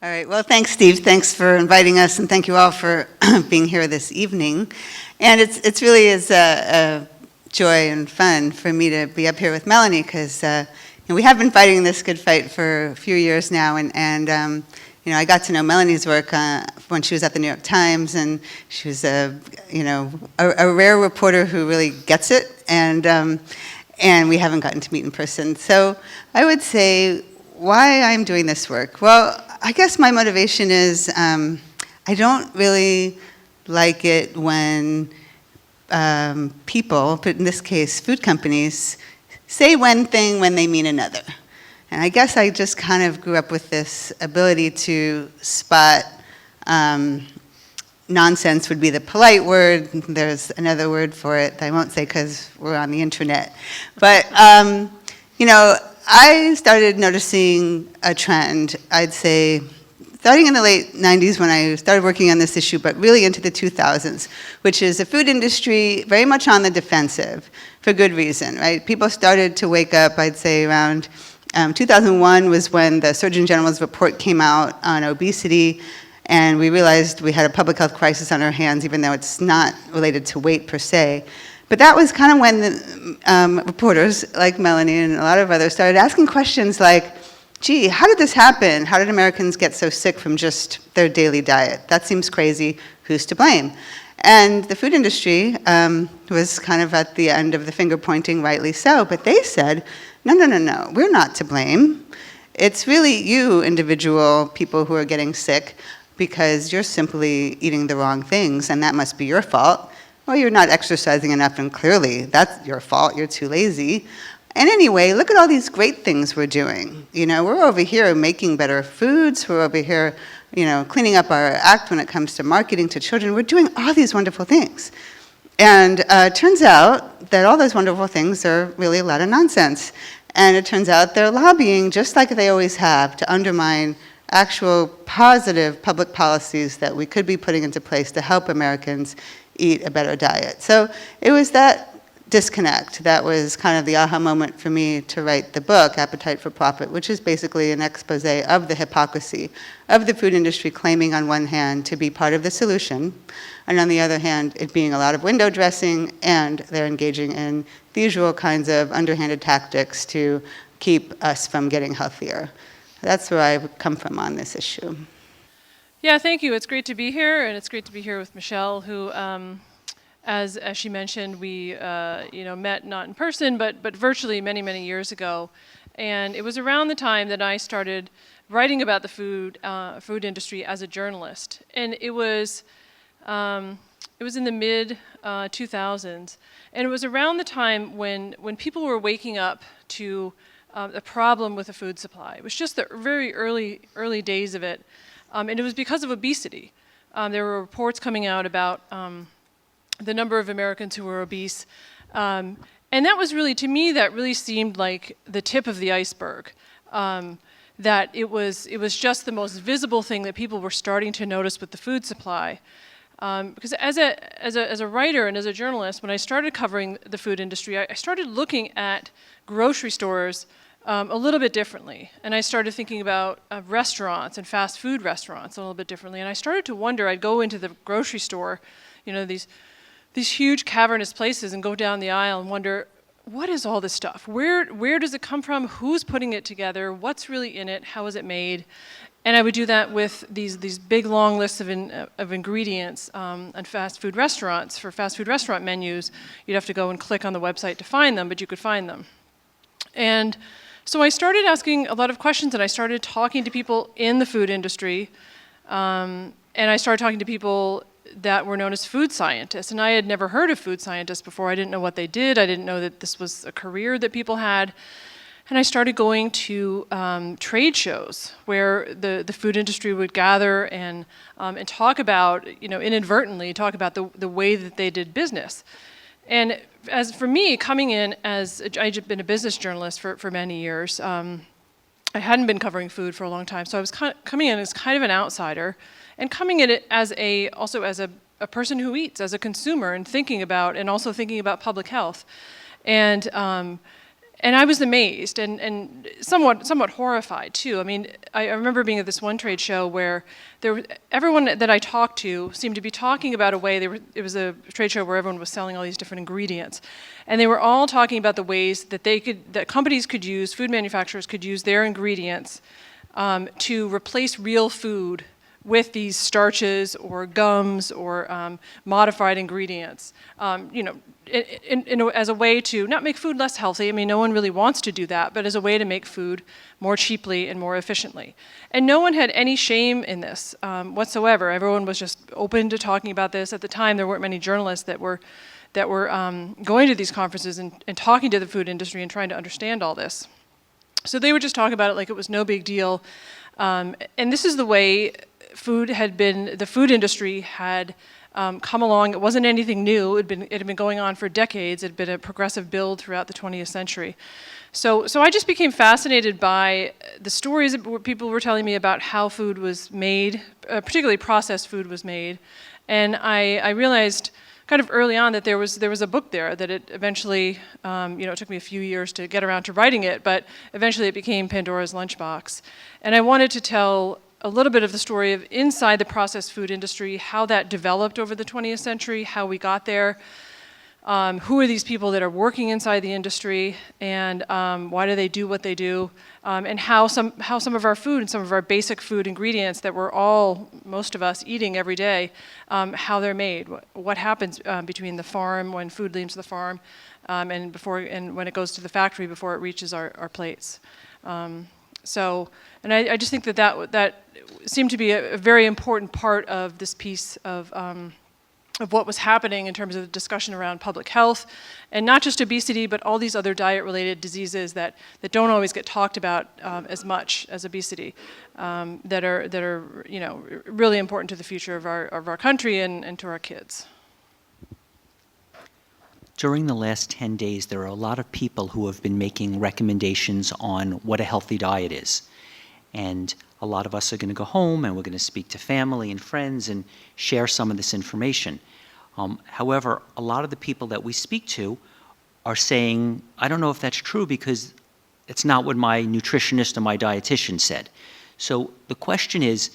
All right, well, thanks, Steve. Thanks for inviting us, and thank you all for being here this evening. And it's really is a joy and fun for me to be up here with Melanie, because we have been fighting this good fight for a few years now, and I got to know Melanie's work when she was at the New York Times, and she was a rare reporter who really gets it, and we haven't gotten to meet in person. So I would say why I'm doing this work. Well, I guess my motivation is I don't really like it when people, but in this case food companies, say one thing when they mean another. And I guess I just kind of grew up with this ability to spot nonsense would be the polite word. There's another word for it that I won't say because we're on the internet. But, I started noticing a trend, I'd say, starting in the late 90s when I started working on this issue, but really into the 2000s, which is a food industry very much on the defensive for good reason, right? People started to wake up, I'd say, around 2001 was when the Surgeon General's report came out on obesity, and we realized we had a public health crisis on our hands, even though it's not related to weight per se. But that was kind of when the reporters like Melanie and a lot of others started asking questions like, gee, how did this happen? How did Americans get so sick from just their daily diet? That seems crazy. Who's to blame? And the food industry was kind of at the end of the finger pointing, rightly so, but they said, no, we're not to blame. It's really you, individual people, who are getting sick because you're simply eating the wrong things, and that must be your fault. Well, you're not exercising enough, and clearly that's your fault. You're too lazy. And anyway, look at all these great things we're doing. We're over here making better foods. We're over here, cleaning up our act when it comes to marketing to children. We're doing all these wonderful things. And it turns out that all those wonderful things are really a lot of nonsense. And it turns out they're lobbying, just like they always have, to undermine actual positive public policies that we could be putting into place to help Americans eat a better diet. So it was that disconnect that was kind of the aha moment for me to write the book, Appetite for Profit, which is basically an expose of the hypocrisy of the food industry claiming on one hand to be part of the solution, and on the other hand, it being a lot of window dressing, and they're engaging in the usual kinds of underhanded tactics to keep us from getting healthier. That's where I come from on this issue. Yeah, thank you. It's great to be here, and it's great to be here with Michele, who, as she mentioned, we met not in person, but virtually many years ago. And it was around the time that I started writing about the food industry as a journalist. And it was in the mid 2000s, and it was around the time when people were waking up to the problem with the food supply. It was just the very early days of it. And it was because of obesity. There were reports coming out about the number of Americans who were obese. And that was really, to me, that really seemed like the tip of the iceberg. That it was just the most visible thing that people were starting to notice with the food supply. Because as a writer and as a journalist, when I started covering the food industry, I started looking at grocery stores a little bit differently. And I started thinking about restaurants and fast food restaurants a little bit differently. And I started to wonder, I'd go into the grocery store, these huge cavernous places, and go down the aisle and wonder, what is all this stuff? Where does it come from? Who's putting it together? What's really in it? How is it made? And I would do that with these big long lists of ingredients on fast food restaurants. For fast food restaurant menus, you'd have to go and click on the website to find them, but you could find them. And so I started asking a lot of questions, and I started talking to people in the food industry, and I started talking to people that were known as food scientists. And I had never heard of food scientists before. I didn't know what they did. I didn't know that this was a career that people had. And I started going to trade shows where the food industry would gather and talk about, inadvertently talk about the way that they did business. And as for me, coming in as, I'd been a business journalist for many years. I hadn't been covering food for a long time, so I was coming in as kind of an outsider, and coming in also as a person who eats, as a consumer, and also thinking about public health. And And I was amazed and somewhat horrified too. I mean, I remember being at this one trade show where everyone that I talked to seemed to be talking about a way, it was a trade show where everyone was selling all these different ingredients. And they were all talking about the ways that that companies could use, food manufacturers could use their ingredients to replace real food with these starches or gums or modified ingredients, as a way to not make food less healthy. I mean, no one really wants to do that, but as a way to make food more cheaply and more efficiently. And no one had any shame in this whatsoever. Everyone was just open to talking about this. At the time, there weren't many journalists that were going to these conferences and talking to the food industry and trying to understand all this. So they would just talk about it like it was no big deal. And this is the way the food industry had come along. It wasn't anything new. It had been going on for decades. It had been a progressive build throughout the 20th century. So I just became fascinated by the stories that people were telling me about how food was made, particularly processed food was made. And I realized kind of early on that there was a book there that it eventually, it took me a few years to get around to writing it, but eventually it became Pandora's Lunchbox. And I wanted to tell a little bit of the story of inside the processed food industry, how that developed over the 20th century, how we got there, who are these people that are working inside the industry, and why do they do what they do, and how some of our food and some of our basic food ingredients that we're most of us eating every day, how they're made, what happens between the farm, when food leaves the farm, and when it goes to the factory before it reaches our plates. And I just think that seemed to be a very important part of this piece of what was happening in terms of the discussion around public health, and not just obesity, but all these other diet-related diseases that don't always get talked about as much as obesity, that are really important to the future of our country and to our kids. During the last 10 days, there are a lot of people who have been making recommendations on what a healthy diet is. And a lot of us are going to go home and we're going to speak to family and friends and share some of this information. However, a lot of the people that we speak to are saying, I don't know if that's true because it's not what my nutritionist or my dietitian said. So the question is,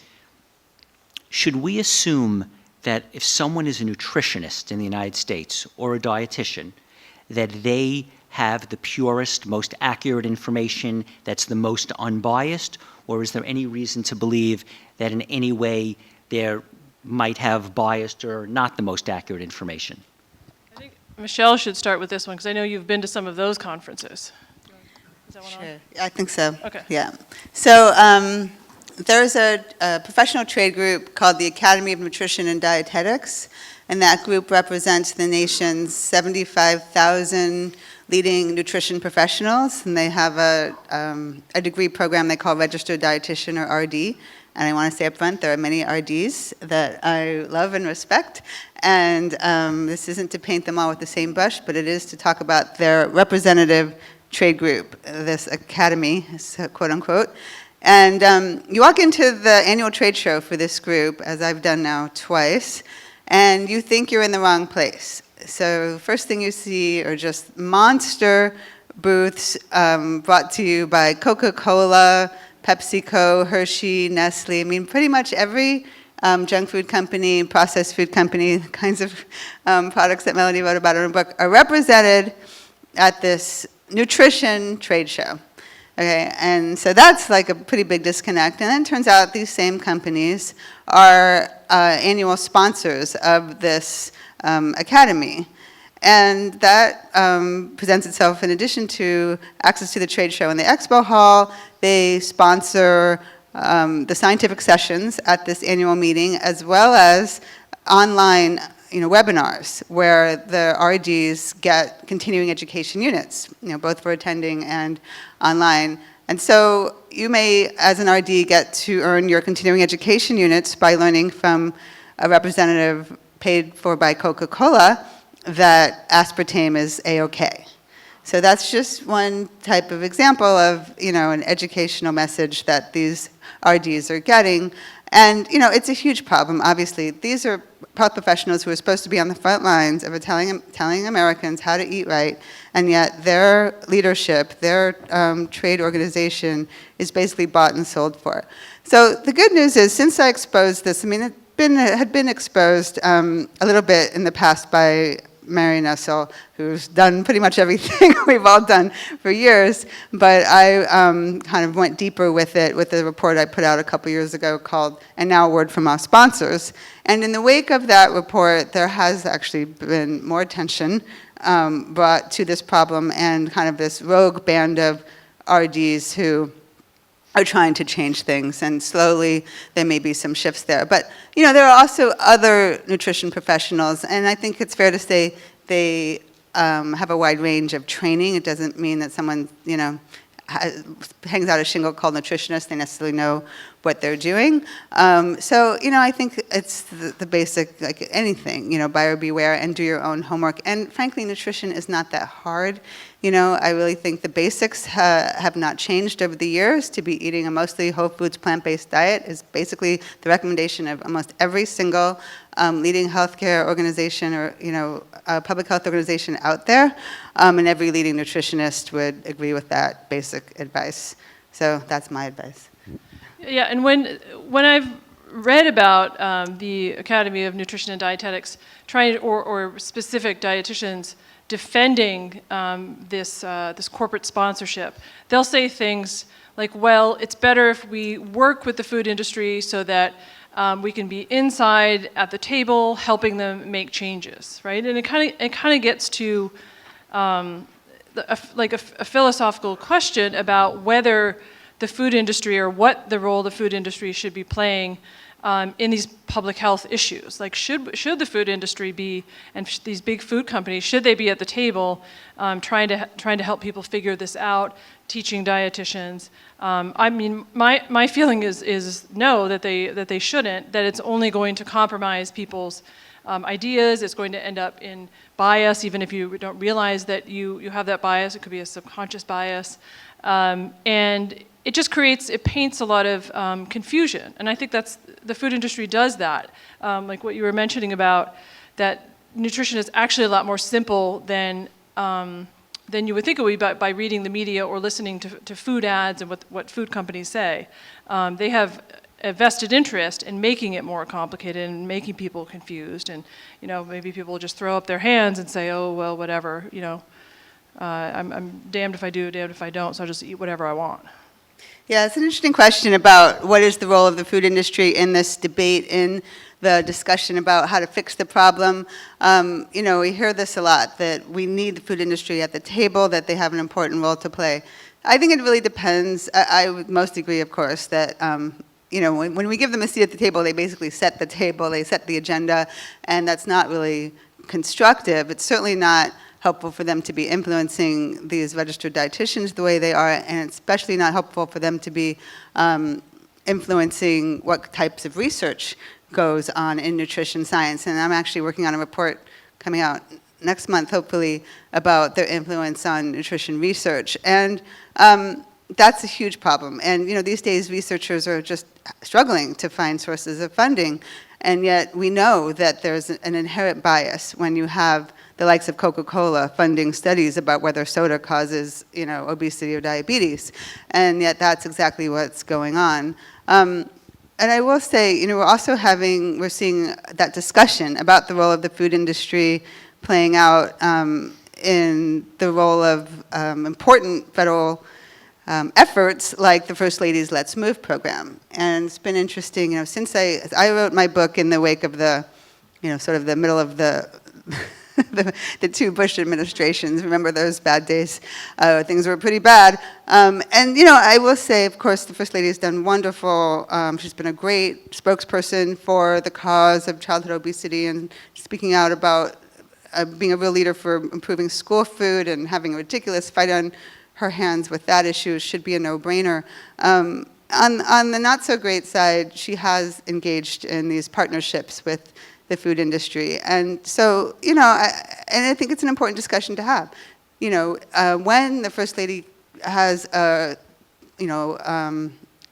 should we assume that if someone is a nutritionist in the United States or a dietitian, that they have the purest, most accurate information that's the most unbiased? Or is there any reason to believe that in any way they might have biased or not the most accurate information? I think Michele should start with this one because I know you've been to some of those conferences. Is that one on? Sure. I think so. Okay. Yeah. So there's a professional trade group called the Academy of Nutrition and Dietetics, and that group represents the nation's 75,000 leading nutrition professionals, and they have a degree program they call Registered Dietitian, or RD. And I want to say up front, there are many RDs that I love and respect. And this isn't to paint them all with the same brush, but it is to talk about their representative trade group, this academy, quote unquote. And you walk into the annual trade show for this group, as I've done now twice, and you think you're in the wrong place. So the first thing you see are just monster booths brought to you by Coca-Cola, PepsiCo, Hershey, Nestle. I mean, pretty much every junk food company, processed food company, the kinds of products that Melanie wrote about in her book are represented at this nutrition trade show. Okay, and so that's like a pretty big disconnect. And then it turns out these same companies are annual sponsors of this academy. And that presents itself in addition to access to the trade show in the expo hall. They sponsor the scientific sessions at this annual meeting, as well as online webinars where the RDs get continuing education units, both for attending and online. And so you may, as an RD, get to earn your continuing education units by learning from a representative paid for by Coca-Cola that aspartame is A-OK. So that's just one type of example of, an educational message that these RDs are getting. And, it's a huge problem, obviously. These are health professionals who are supposed to be on the front lines of telling Americans how to eat right, and yet their leadership, their trade organization is basically bought and sold for. So the good news is, since I exposed this, I mean, it had been exposed a little bit in the past by Mary Nussel, who's done pretty much everything we've all done for years, but I kind of went deeper with it with the report I put out a couple years ago called "And Now a Word from Our Sponsors." And in the wake of that report, there has actually been more attention brought to this problem and kind of this rogue band of RDs who are trying to change things, and slowly there may be some shifts there. But there are also other nutrition professionals, and I think it's fair to say they have a wide range of training. It doesn't mean that someone hangs out a shingle called nutritionist, they necessarily know what they're doing. So I think it's the basic, like anything, buyer beware and do your own homework. And frankly, nutrition is not that hard. I really think the basics have not changed over the years. To be eating a mostly whole foods, plant-based diet is basically the recommendation of almost every single leading healthcare organization or public health organization out there, and every leading nutritionist would agree with that basic advice. So that's my advice. Yeah, and when I've read about the Academy of Nutrition and Dietetics trying or specific dietitians defending this corporate sponsorship, they'll say things like, well, it's better if we work with the food industry so that we can be inside at the table helping them make changes, right? And it kind of gets to a philosophical question about whether the food industry or what the role the food industry should be playing in these public health issues. Like, should the food industry be, and these big food companies, should they be at the table trying to help people figure this out, teaching dietitians? I mean, my feeling is no, that they shouldn't. That it's only going to compromise people's ideas. It's going to end up in bias, even if you don't realize that you have that bias. It could be a subconscious bias, and it paints a lot of confusion. And I think the food industry does that. Like what you were mentioning about that nutrition is actually a lot more simple than you would think it would be by reading the media or listening to food ads and what food companies say. They have a vested interest in making it more complicated and making people confused. And maybe people will just throw up their hands and say, oh, well, whatever, I'm damned if I do, damned if I don't, so I'll just eat whatever I want. Yeah, it's an interesting question about what is the role of the food industry in this debate, in the discussion about how to fix the problem. We hear this a lot, that we need the food industry at the table, that they have an important role to play. I think it really depends. I would most agree, of course, that when we give them a seat at the table, they basically set the table, they set the agenda, and that's not really constructive. It's certainly not helpful for them to be influencing these registered dietitians the way they are, and especially not helpful for them to be influencing what types of research goes on in nutrition science. And I'm actually working on a report coming out next month, hopefully, about their influence on nutrition research. And that's a huge problem. And these days researchers are just struggling to find sources of funding. And yet we know that there's an inherent bias when you have the likes of Coca-Cola funding studies about whether soda causes, obesity or diabetes. And yet that's exactly what's going on. And I will say, we're seeing that discussion about the role of the food industry playing out in the role of important federal efforts like the First Lady's Let's Move program. And it's been interesting, since I wrote my book in the wake of the, sort of the middle of the the two Bush administrations. Remember those bad days? Things were pretty bad. And I will say, of course, the First Lady has done wonderful. She's been a great spokesperson for the cause of childhood obesity and speaking out about being a real leader for improving school food, and having a ridiculous fight on her hands with that issue should be a no-brainer. On the not-so-great side, she has engaged in these partnerships with the food industry. And so, I think it's an important discussion to have. When the First Lady has an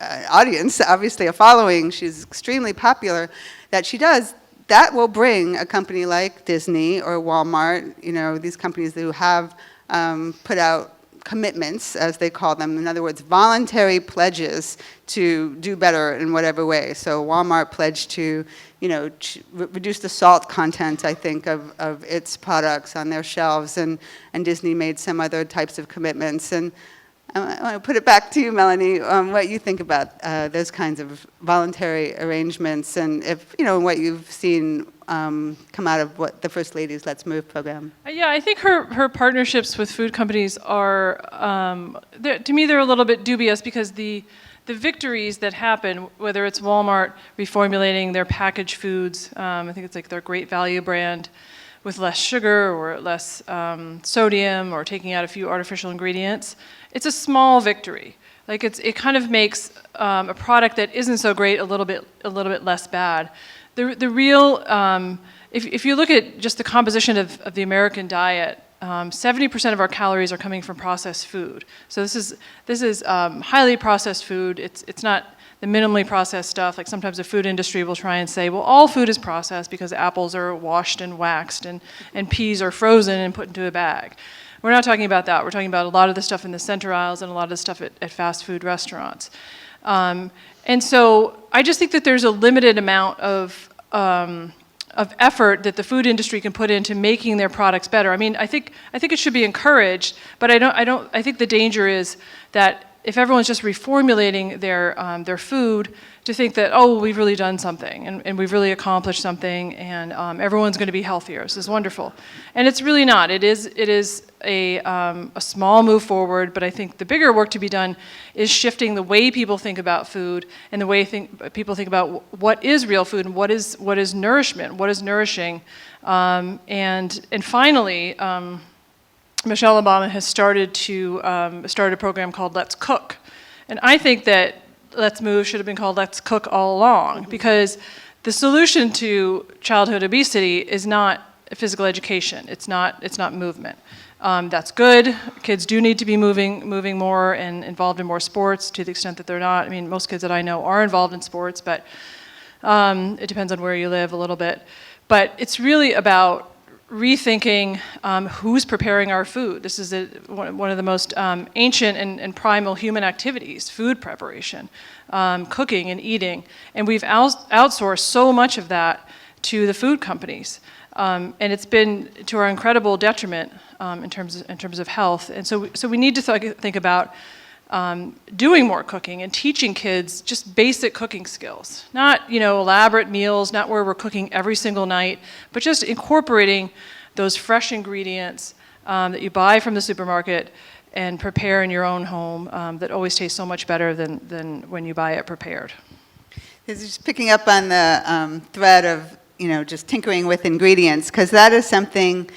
audience, obviously a following, she's extremely popular, that she does that will bring a company like Disney or Walmart, these companies who have put out commitments, as they call them. In other words, voluntary pledges to do better in whatever way. So Walmart pledged to, reduce the salt content, I think, of its products on their shelves, and Disney made some other types of commitments. And I want to put it back to you, Melanie, what you think about those kinds of voluntary arrangements, and if, what you've seen come out of what the First Lady's Let's Move program. Yeah, I think her partnerships with food companies are, to me, they're a little bit dubious, because the victories that happen, whether it's Walmart reformulating their packaged foods, I think it's like their Great Value brand, with less sugar or less sodium, or taking out a few artificial ingredients, it's a small victory. Like it kind of makes a product that isn't so great a little bit less bad. The real, if you look at just the composition of the American diet, 70% of our calories are coming from processed food. So this is highly processed food. It's not the minimally processed stuff. Like sometimes the food industry will try and say, well, all food is processed because apples are washed and waxed and peas are frozen and put into a bag. We're not talking about that. We're talking about a lot of the stuff in the center aisles and a lot of the stuff at fast food restaurants. And so I just think that there's a limited amount of effort that the food industry can put into making their products better. I mean, I think it should be encouraged, but I think the danger is that if everyone's just reformulating their food, to think that, oh, we've really done something, and we've really accomplished something, and everyone's going to be healthier. This is wonderful. And it's really not. It is a small move forward, but I think the bigger work to be done is shifting the way people think about food, and the way people think about what is real food and what is nourishment, what is nourishing. And finally, Michelle Obama has started a program called Let's Cook. And I think that Let's Move should have been called Let's Cook all along, because the solution to childhood obesity is not physical education. It's not movement. That's good. Kids do need to be moving more and involved in more sports, to the extent that they're not. I mean, most kids that I know are involved in sports, but it depends on where you live a little bit. But it's really about rethinking who's preparing our food. This is one of the most ancient and primal human activities, food preparation, cooking and eating. And we've outsourced so much of that to the food companies. And it's been to our incredible detriment in terms of health. And so we need to think about doing more cooking and teaching kids just basic cooking skills. Not, elaborate meals, not where we're cooking every single night, but just incorporating those fresh ingredients that you buy from the supermarket and prepare in your own home that always taste so much better than when you buy it prepared. Just picking up on the thread of, just tinkering with ingredients, because that is something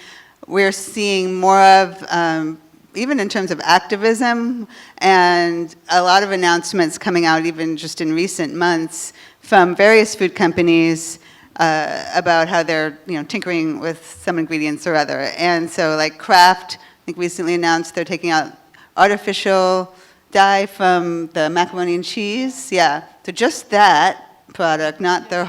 we're seeing more of, even in terms of activism, and a lot of announcements coming out even just in recent months from various food companies about how they're tinkering with some ingredients or other. And so like Kraft, I think recently announced they're taking out artificial dye from the macaroni and cheese. Yeah, so just that product, not their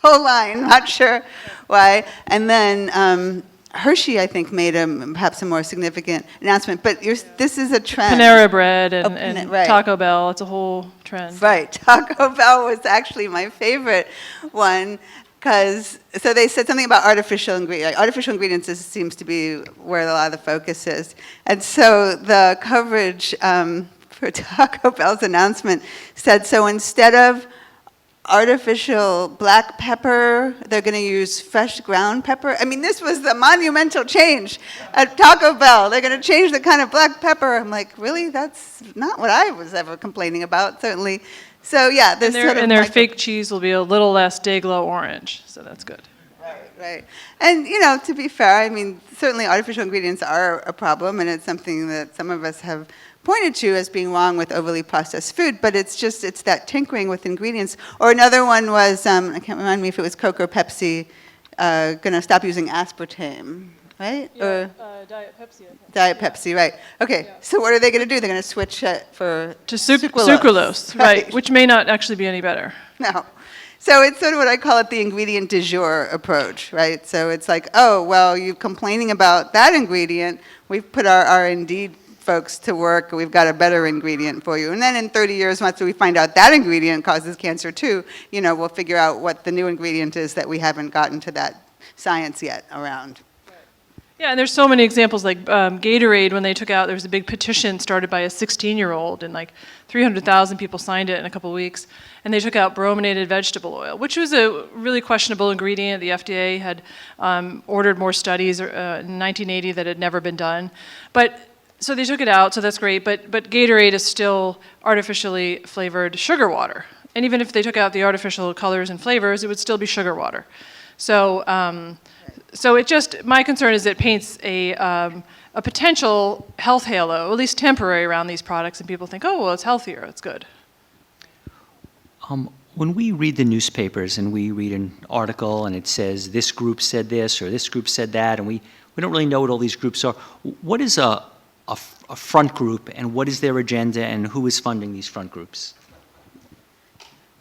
whole line, not sure why. And then Hershey, I think, made perhaps a more significant announcement, but this is a trend. Panera Bread and right. Taco Bell, it's a whole trend. Right, Taco Bell was actually my favorite one, so they said something about artificial ingredients. Artificial ingredients seems to be where a lot of the focus is. And so the coverage for Taco Bell's announcement said, so instead of artificial black pepper, they're going to use fresh ground pepper. I mean, this was the monumental change at Taco Bell. They're going to change the kind of black pepper. I'm like, really? That's not what I was ever complaining about, certainly. So yeah, there's their fake cheese will be a little less day-glow orange, so that's good. Right. And, to be fair, I mean, certainly artificial ingredients are a problem, and it's something that some of us have pointed to as being wrong with overly processed food, but it's that tinkering with ingredients. Or another one was, I can't remind me if it was Coke or Pepsi, going to stop using aspartame, right? Yeah, Diet Pepsi, I think. Diet Pepsi, right. Okay, Yeah. So what are they going to do? They're going to switch it to Sucralose, right, which may not actually be any better. No. So it's sort of what I call it the ingredient du jour approach, right? So it's like, oh, well, you're complaining about that ingredient. We've put our R&D folks to work. We've got a better ingredient for you. And then in 30 years, once we find out that ingredient causes cancer too, we'll figure out what the new ingredient is that we haven't gotten to that science yet around. Yeah, and there's so many examples, like Gatorade, when they took out, there was a big petition started by a 16-year-old, and like 300,000 people signed it in a couple of weeks, and they took out brominated vegetable oil, which was a really questionable ingredient. The FDA had ordered more studies in 1980 that had never been done. So they took it out, so that's great, but Gatorade is still artificially flavored sugar water. And even if they took out the artificial colors and flavors, it would still be sugar water. So it just, my concern is it paints a potential health halo, at least temporary, around these products, and people think, oh, well, it's healthier, it's good. When we read the newspapers and we read an article and it says this group said this or this group said that, and we don't really know what all these groups are, what is a front group, and what is their agenda, and who is funding these front groups?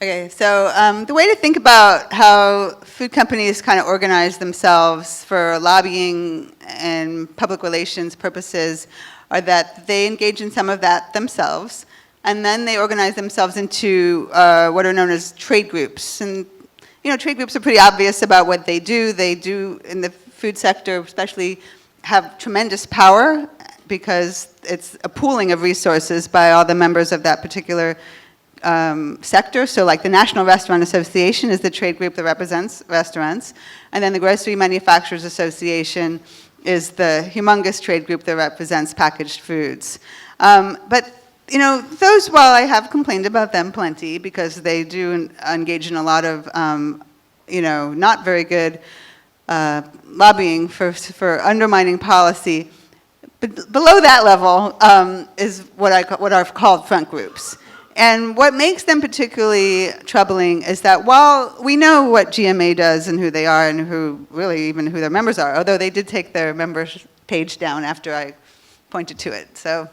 Okay, so the way to think about how food companies kind of organize themselves for lobbying and public relations purposes are that they engage in some of that themselves, and then they organize themselves into what are known as trade groups. And trade groups are pretty obvious about what they do. They do, in the food sector especially, have tremendous power because it's a pooling of resources by all the members of that particular sector. So like the National Restaurant Association is the trade group that represents restaurants, and then the Grocery Manufacturers Association is the humongous trade group that represents packaged foods. But those, while I have complained about them plenty because they do engage in a lot of not very good lobbying for undermining policy, but below that level is what are called front groups. And what makes them particularly troubling is that while we know what GMA does and who they are and who their members are, although they did take their members page down after I pointed to it. So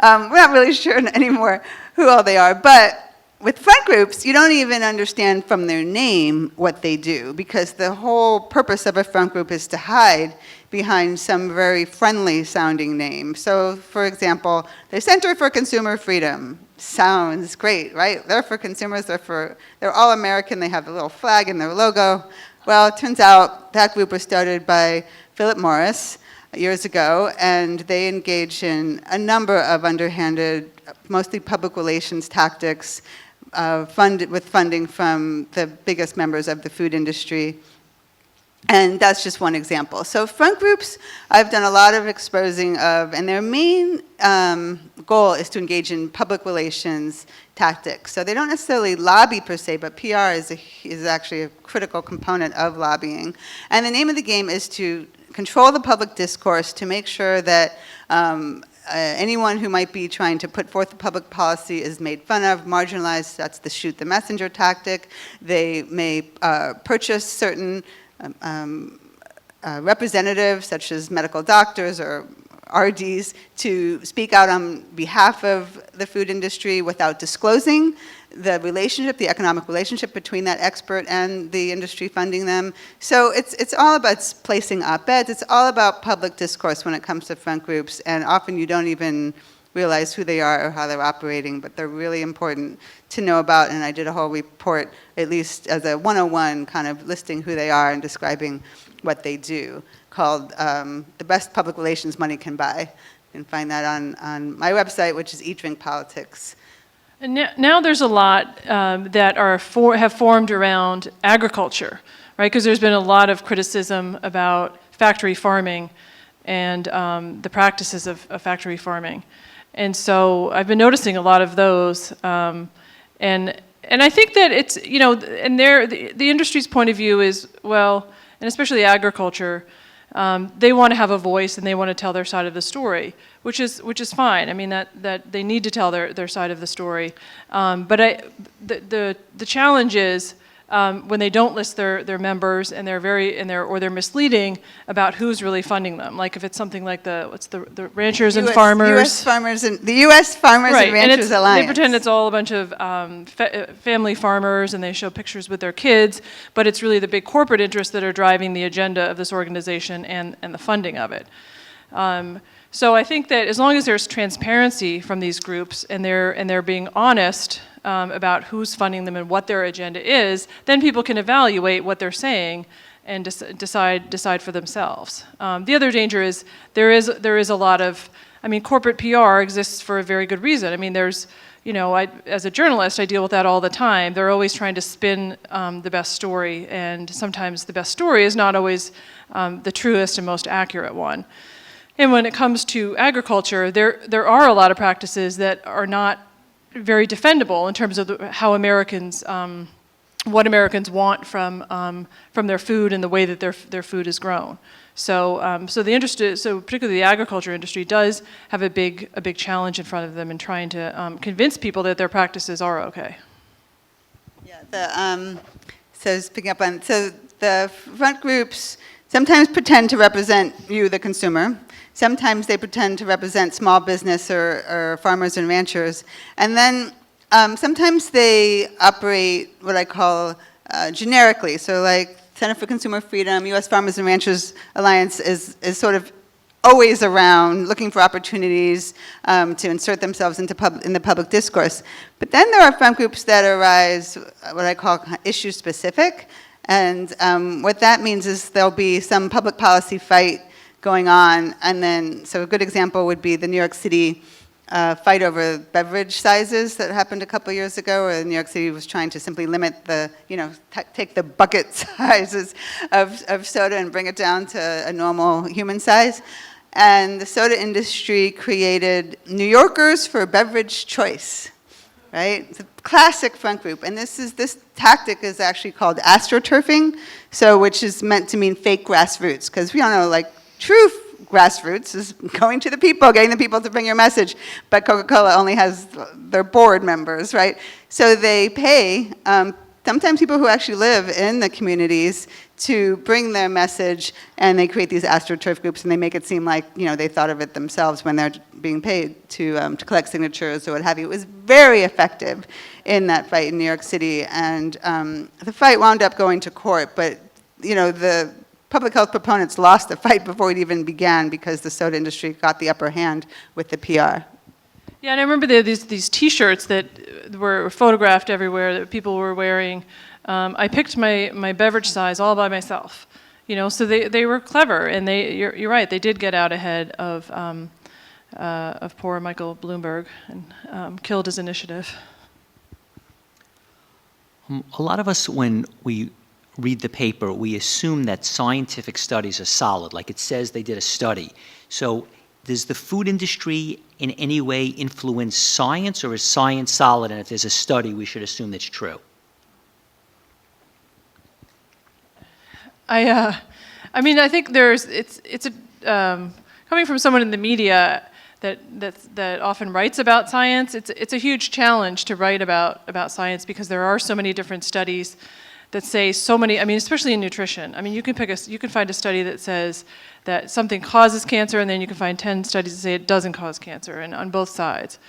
we're not really sure anymore who all they are. But with front groups, you don't even understand from their name what they do, because the whole purpose of a front group is to hide behind some very friendly sounding name. So for example, the Center for Consumer Freedom. Sounds great, right? They're for consumers, they're all American, they have a little flag in their logo. Well, it turns out that group was started by Philip Morris years ago, and they engage in a number of underhanded, mostly public relations tactics, with funding from the biggest members of the food industry. And that's just one example. So front groups, I've done a lot of exposing of, and their main goal is to engage in public relations tactics. So they don't necessarily lobby per se, but PR is actually a critical component of lobbying. And the name of the game is to control the public discourse, to make sure that anyone who might be trying to put forth a public policy is made fun of, marginalized. That's the shoot the messenger tactic. They may purchase certain representatives, such as medical doctors or RDs, to speak out on behalf of the food industry without disclosing the economic relationship between that expert and the industry funding them. So it's all about placing op-eds. It's all about public discourse when it comes to front groups, and often you don't even realize who they are or how they're operating, but they're really important to know about, and I did a whole report, at least as a 101, kind of listing who they are and describing what they do, called The Best Public Relations Money Can Buy. You can find that on my website, which is Eat, Drink, Politics. And now there's a lot that have formed around agriculture, right? Because there's been a lot of criticism about factory farming and the practices of factory farming. And so I've been noticing a lot of those, and I think that it's, and the industry's point of view is, well, and especially agriculture, they want to have a voice and they want to tell their side of the story, which is fine. I mean that they need to tell their side of the story, but the challenge is when they don't list their members and they're misleading about who's really funding them. Like if it's something like the Ranchers and Farmers. The U.S. Farmers and Ranchers Alliance. They pretend it's all a bunch of family farmers, and they show pictures with their kids, but it's really the big corporate interests that are driving the agenda of this organization and the funding of it. So I think that as long as there's transparency from these groups and they're being honest about who's funding them and what their agenda is, then people can evaluate what they're saying and decide for themselves. The other danger is there is a lot of, corporate PR exists for a very good reason. There's, as a journalist, I deal with that all the time. They're always trying to spin the best story, and sometimes the best story is not always the truest and most accurate one. And when it comes to agriculture, there are a lot of practices that are not very defendable in terms of how Americans, what Americans want from their food and the way that their food is grown. So, so particularly the agriculture industry does have a big challenge in front of them in trying to convince people that their practices are okay. Yeah. So the front groups sometimes pretend to represent you, the consumer. Sometimes they pretend to represent small business or farmers and ranchers. And then sometimes they operate what I call generically. So like Center for Consumer Freedom, U.S. Farmers and Ranchers Alliance is sort of always around looking for opportunities to insert themselves in the public discourse. But then there are front groups that arise what I call issue specific. And what that means is there'll be some public policy fight going on, and then, so a good example would be the New York City fight over beverage sizes that happened a couple years ago, where New York City was trying to simply limit take the bucket sizes of soda and bring it down to a normal human size. And the soda industry created New Yorkers for beverage choice, right? It's a classic front group, and this tactic is actually called astroturfing, which is meant to mean fake grassroots, because we all know, true grassroots is going to the people, getting the people to bring your message, but Coca-Cola only has their board members, right? So they pay sometimes people who actually live in the communities to bring their message, and they create these astroturf groups, and they make it seem like they thought of it themselves when they're being paid to collect signatures or what have you. It was very effective in that fight in New York City, and the fight wound up going to court, but the public health proponents lost the fight before it even began because the soda industry got the upper hand with the PR. Yeah, and I remember there were these T-shirts that were photographed everywhere that people were wearing. I picked my beverage size all by myself, so they were clever, and you're right, they did get out ahead of poor Michael Bloomberg and killed his initiative. A lot of us, when we read the paper, we assume that scientific studies are solid, like it says they did a study. So does the food industry in any way influence science, or is science solid, and if there's a study, we should assume that's true? I think it's coming from someone in the media that often writes about science. It's a huge challenge to write about science because there are so many different studies that say so many. Especially in nutrition. You can find a study that says that something causes cancer, and then you can find 10 studies that say it doesn't cause cancer, and on both sides.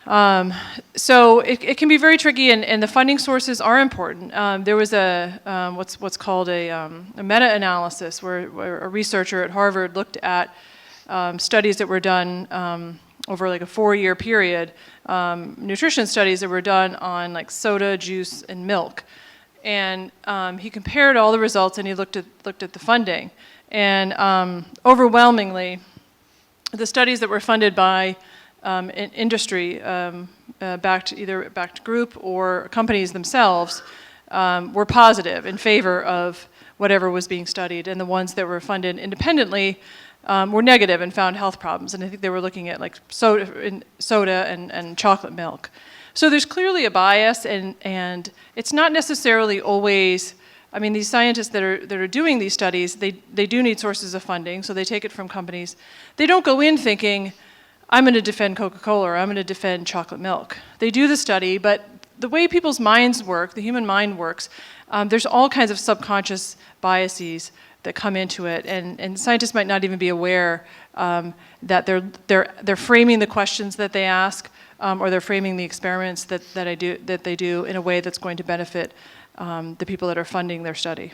So it can be very tricky, and the funding sources are important. There was what's called a meta-analysis where a researcher at Harvard looked at studies that were done over a 4-year period, nutrition studies that were done on soda, juice, and milk. And he compared all the results, and he looked at the funding. And overwhelmingly, the studies that were funded by industry, backed group or companies themselves, were positive in favor of whatever was being studied, and the ones that were funded independently were negative and found health problems. And I think they were looking at soda and chocolate milk. So there's clearly a bias, and it's not necessarily always. These scientists that are doing these studies, they do need sources of funding, so they take it from companies. They don't go in thinking, I'm going to defend Coca-Cola or I'm going to defend chocolate milk. They do the study, but the way people's minds work, the human mind works, there's all kinds of subconscious biases that come into it, and scientists might not even be aware that they're framing the questions that they ask, or they're framing the experiments that they do in a way that's going to benefit the people that are funding their study.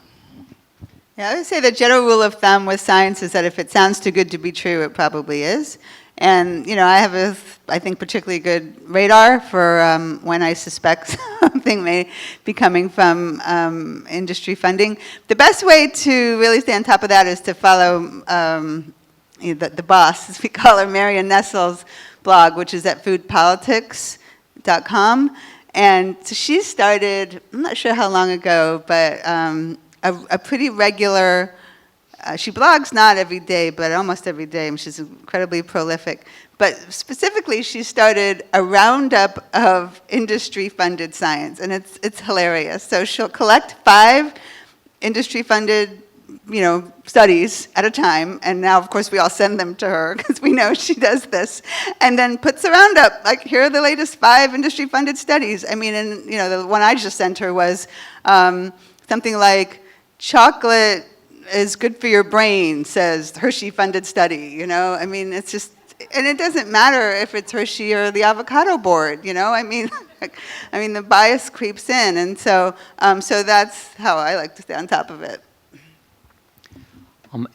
Yeah, I would say the general rule of thumb with science is that if it sounds too good to be true, it probably is. And, I have I think, particularly good radar for when I suspect something may be coming from industry funding. The best way to really stay on top of that is to follow the boss, as we call her, Marion Nestle's blog, which is at foodpolitics.com. And so she started, I'm not sure how long ago, but a pretty regular, she blogs not every day, but almost every day, and she's incredibly prolific. But specifically, she started a roundup of industry-funded science, and it's hilarious. So she'll collect 5 industry-funded, studies at a time, and now, of course, we all send them to her because we know she does this, and then puts a roundup, like, here are the latest 5 industry-funded studies. I mean, and, the one I just sent her was something like, chocolate is good for your brain, says Hershey-funded study, I mean, it's just, and it doesn't matter if it's Hershey or the avocado board, I mean, the bias creeps in, and so that's how I like to stay on top of it.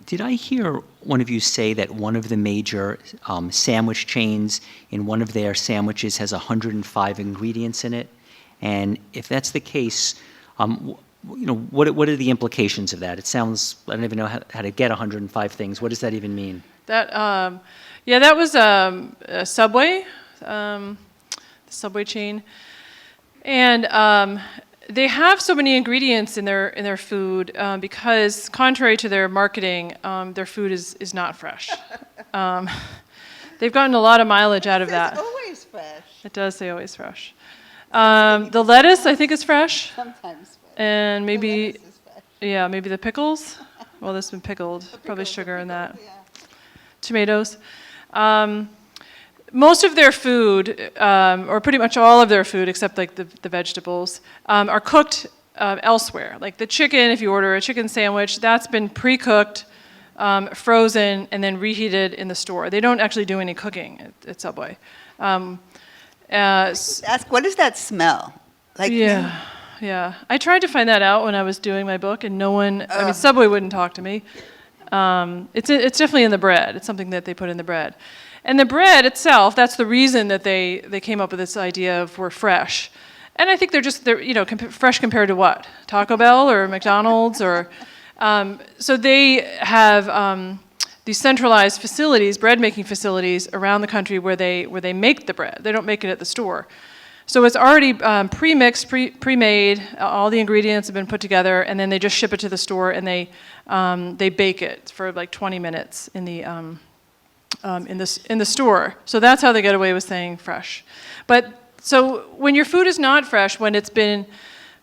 Did I hear one of you say that one of the major sandwich chains, in one of their sandwiches, has 105 ingredients in it? And if that's the case, what are the implications of that? It sounds, I don't even know how to get 105 things. What does that even mean? That was a Subway, the Subway chain, and they have so many ingredients in their food because, contrary to their marketing, their food is not fresh. They've gotten a lot of mileage out of that. It's always fresh. It does say always fresh. The lettuce, I think, is fresh. Sometimes fresh. And maybe, The lettuce is fresh. yeah, maybe the pickles. Well, this has been pickled. Probably sugar in that. Yeah. Tomatoes. Most of their food, or pretty much all of their food, except like the vegetables, are cooked elsewhere. Like the chicken, if you order a chicken sandwich, that's been pre-cooked, frozen, and then reheated in the store. They don't actually do any cooking at Subway. Ask, what does that smell? Like, Yeah. I tried to find that out when I was doing my book, and no one, Subway wouldn't talk to me. It's definitely in the bread. It's something that they put in the bread. And the bread itself, that's the reason that they came up with this idea of we're fresh. And I think they're fresh compared to what? Taco Bell or McDonald's or, so they have these centralized facilities, bread making facilities around the country where they make the bread. They don't make it at the store. So it's already pre-mixed, pre-made. All the ingredients have been put together, and then they just ship it to the store, and they bake it for like 20 minutes in the store. So that's how they get away with saying fresh. But so when your food is not fresh, when it's been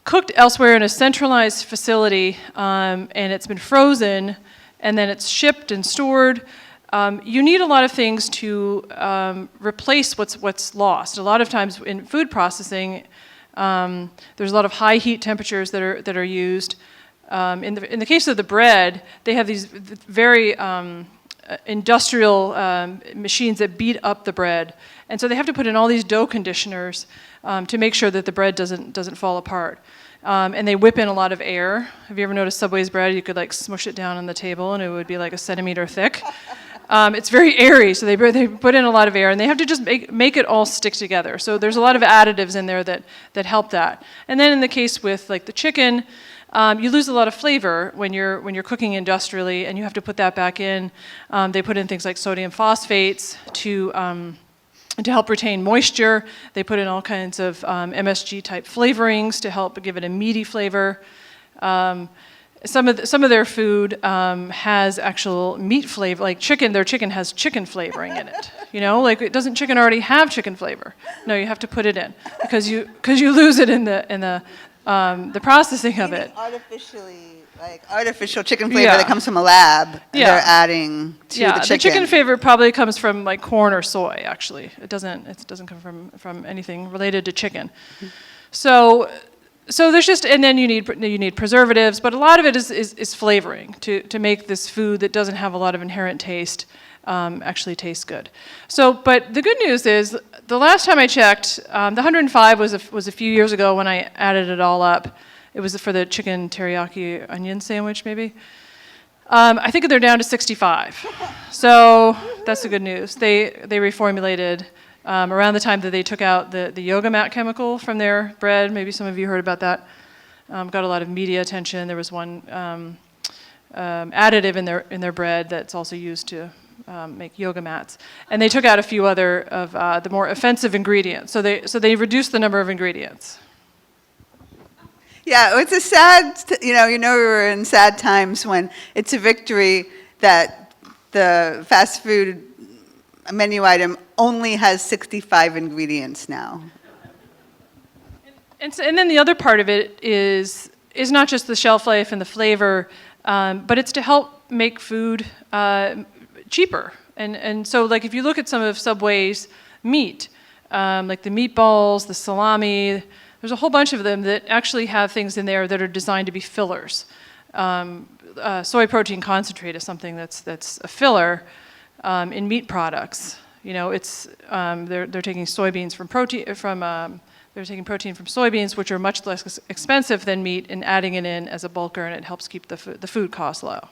cooked elsewhere in a centralized facility, and it's been frozen, and then it's shipped and stored, you need a lot of things to replace what's lost. A lot of times in food processing, there's a lot of high heat temperatures that are used. In the case of the bread, they have these very industrial machines that beat up the bread, and so they have to put in all these dough conditioners to make sure that the bread doesn't fall apart. And they whip in a lot of air. Have you ever noticed Subway's bread? You could like smush it down on the table, and it would be like a centimeter thick. It's very airy, so they put in a lot of air, and they have to just make it all stick together. So there's a lot of additives in there that help that. And then in the case with like the chicken, you lose a lot of flavor when you're cooking industrially, and you have to put that back in. They put in things like sodium phosphates to help retain moisture. They put in all kinds of MSG type flavorings to help give it a meaty flavor. Some of their food has actual meat flavor, like chicken. Their chicken has chicken flavoring in it. Like doesn't chicken already have chicken flavor? No, you have to put it in because you lose it in the processing of it. Artificial chicken flavor that comes from a lab. They're adding to the chicken. The chicken flavor probably comes from like corn or soy. Actually, it doesn't come from anything related to chicken. So there's just, and then you need preservatives, but a lot of it is flavoring to make this food that doesn't have a lot of inherent taste actually taste good. So, but the good news is, the last time I checked, the 105 was a few years ago when I added it all up. It was for the chicken teriyaki onion sandwich, maybe. I think they're down to 65. So that's the good news. They reformulated around the time that they took out the yoga mat chemical from their bread. Maybe some of you heard about that. Got a lot of media attention. There was one additive in their bread that's also used to make yoga mats. And they took out a few other of the more offensive ingredients. So they reduced the number of ingredients. Yeah, it's a sad, we were in sad times when it's a victory that the fast food menu item only has 65 ingredients now. And then the other part of it is not just the shelf life and the flavor, but it's to help make food cheaper. And so, like, if you look at some of Subway's meat, like the meatballs, the salami, there's a whole bunch of them that actually have things in there that are designed to be fillers. Soy protein concentrate is something that's a filler in meat products. It's they're taking soybeans they're taking protein from soybeans, which are much less expensive than meat, and adding it in as a bulker, and it helps keep the food costs low.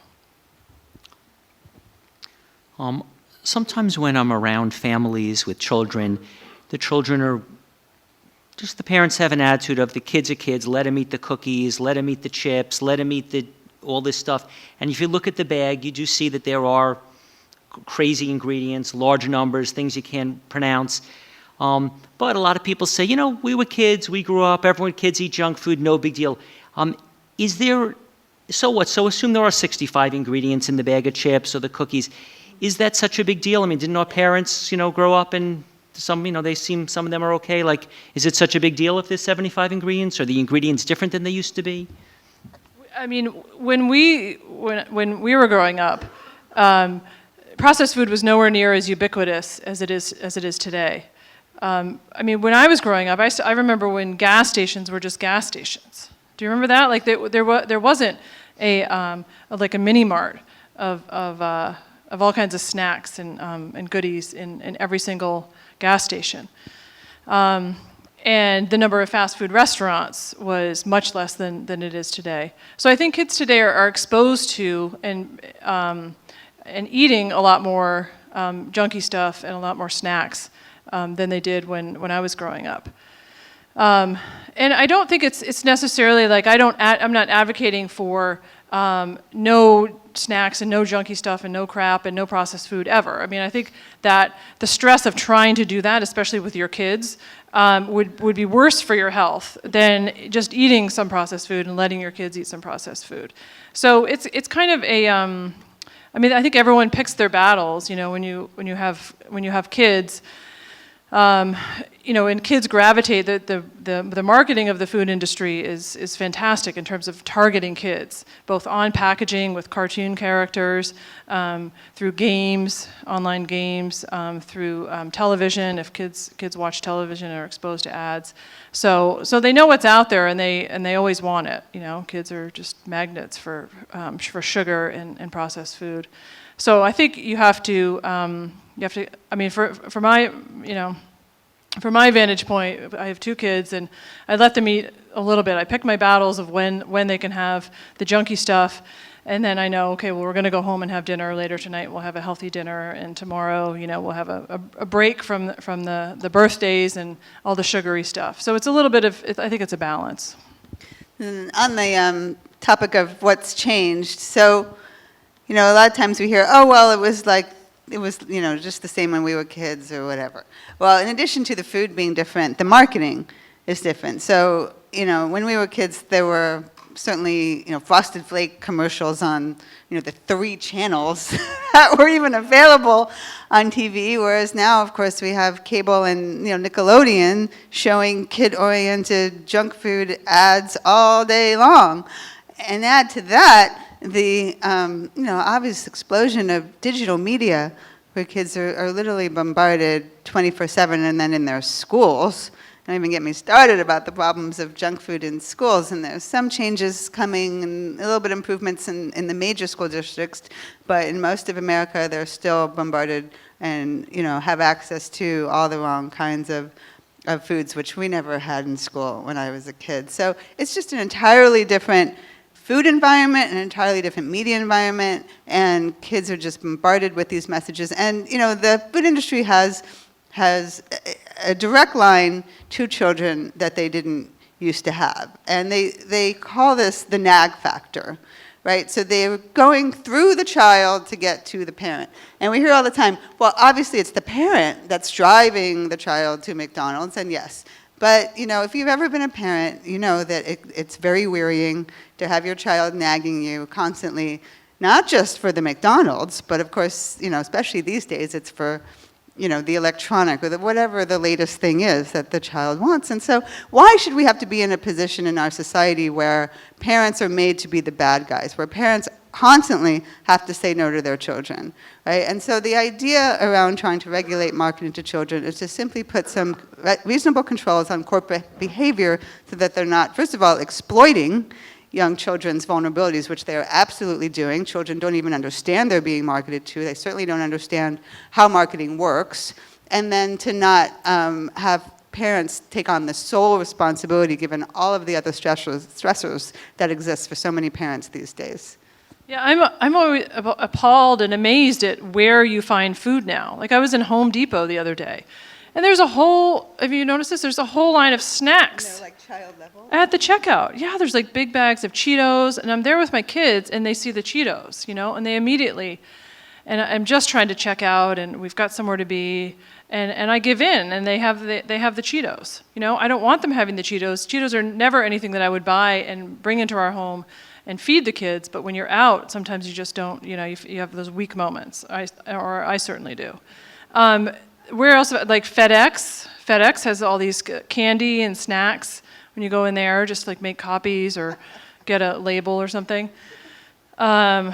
Sometimes when I'm around families with children, the children are just, the parents have an attitude of the kids are kids, let them eat the cookies, let them eat the chips, let them eat all this stuff. And if you look at the bag, you do see that there are crazy ingredients, large numbers, things you can't pronounce. But a lot of people say, we were kids, we grew up, kids eat junk food, no big deal. So what? So assume there are 65 ingredients in the bag of chips or the cookies. Is that such a big deal? I mean, didn't our parents, grow up and some of them are okay? Like, is it such a big deal if there's 75 ingredients? Are the ingredients different than they used to be? I mean, when we were growing up, processed food was nowhere near as ubiquitous as it is today. I mean, when I was growing up, I remember when gas stations were just gas stations. Do you remember that? Like, there wasn't a mini mart of all kinds of snacks and goodies in every single gas station. And the number of fast food restaurants was much less than it is today. So I think kids today are exposed to and eating a lot more junky stuff and a lot more snacks than they did when I was growing up. And I don't think it's necessarily like I'm not advocating for no snacks and no junky stuff and no crap and no processed food ever. I mean, I think that the stress of trying to do that, especially with your kids, would be worse for your health than just eating some processed food and letting your kids eat some processed food. So it's kind of a I mean, I think everyone picks their battles. When you have kids. And kids gravitate, the marketing of the food industry is fantastic in terms of targeting kids, both on packaging with cartoon characters, through games, online games, through television, if kids watch television and are exposed to ads. So they know what's out there, and they always want it. Kids are just magnets for sugar and processed food. So I think you have to, I mean, for my, from my vantage point, I have two kids, and I let them eat a little bit. I pick my battles of when they can have the junky stuff, and then I know, okay, well, we're going to go home and have dinner later tonight. We'll have a healthy dinner, and tomorrow, we'll have a break from the birthdays and all the sugary stuff. So it's a little bit of, I think it's a balance. And on the topic of what's changed, so, a lot of times we hear, oh, well, it was just the same when we were kids or whatever. Well, in addition to the food being different, the marketing is different. So, when we were kids, there were certainly, Frosted Flake commercials on, the 3 channels that were even available on TV, whereas now, of course, we have cable and, Nickelodeon showing kid-oriented junk food ads all day long. And add to that, the obvious explosion of digital media, where kids are literally bombarded 24/7, and then in their schools, don't even get me started about the problems of junk food in schools. And there's some changes coming and a little bit improvements in the major school districts, but in most of America, they're still bombarded and have access to all the wrong kinds of foods, which we never had in school when I was a kid. So it's just an entirely different food environment, an entirely different media environment, and kids are just bombarded with these messages. And the food industry has a direct line to children that they didn't used to have. And they call this the nag factor, right? So they're going through the child to get to the parent. And we hear all the time, well, obviously it's the parent that's driving the child to McDonald's, and yes. But, if you've ever been a parent, you know that it's very wearying to have your child nagging you constantly, not just for the McDonald's, but of course, especially these days, it's for the electronic or whatever the latest thing is that the child wants. And so why should we have to be in a position in our society where parents are made to be the bad guys, where parents constantly have to say no to their children, right? And so the idea around trying to regulate marketing to children is to simply put some reasonable controls on corporate behavior so that they're not, first of all, exploiting young children's vulnerabilities, which they are absolutely doing. Children don't even understand they're being marketed to. They certainly don't understand how marketing works. And then to not have parents take on the sole responsibility given all of the other stressors that exist for so many parents these days. Yeah, I'm always appalled and amazed at where you find food now. Like I was in Home Depot the other day, and there's a whole, have you noticed this? There's a whole line of snacks. And they're like child level? At the checkout. Yeah, there's like big bags of Cheetos, and I'm there with my kids, and they see the Cheetos, and they immediately, and I'm just trying to check out, and we've got somewhere to be, and I give in, and they have the Cheetos. I don't want them having the Cheetos. Cheetos are never anything that I would buy and bring into our home and feed the kids, but when you're out, sometimes you just don't, you have those weak moments, or I certainly do. Where else, like FedEx? FedEx has all these candy and snacks when you go in there, just like make copies or get a label or something. And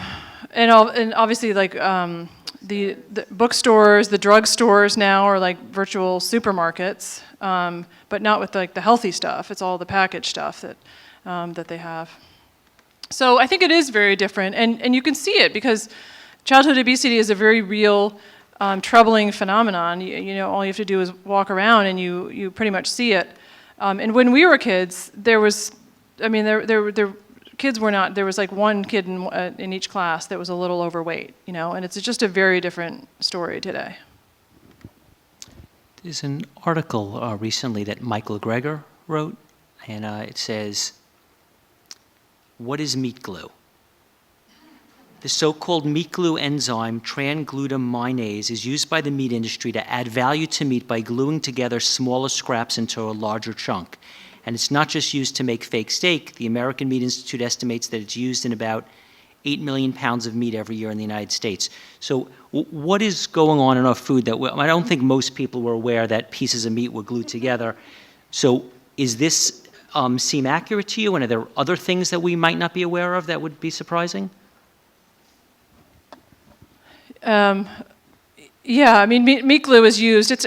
obviously like the bookstores, the drugstores now are like virtual supermarkets, but not with like the healthy stuff. It's all the packaged stuff that they have. So I think it is very different, and you can see it because childhood obesity is a very real, troubling phenomenon. All you have to do is walk around and you pretty much see it. And when we were kids, there was like one kid in each class that was a little overweight, and it's just a very different story today. There's an article recently that Michael Greger wrote, and it says, "What is meat glue?" The so-called meat glue enzyme, tranglutamine, is used by the meat industry to add value to meat by gluing together smaller scraps into a larger chunk. And it's not just used to make fake steak. The American Meat Institute estimates that it's used in about 8 million pounds of meat every year in the United States. So what is going on in our food that I don't think most people were aware that pieces of meat were glued together. So is this seem accurate to you? And are there other things that we might not be aware of that would be surprising? Yeah, meat glue is used.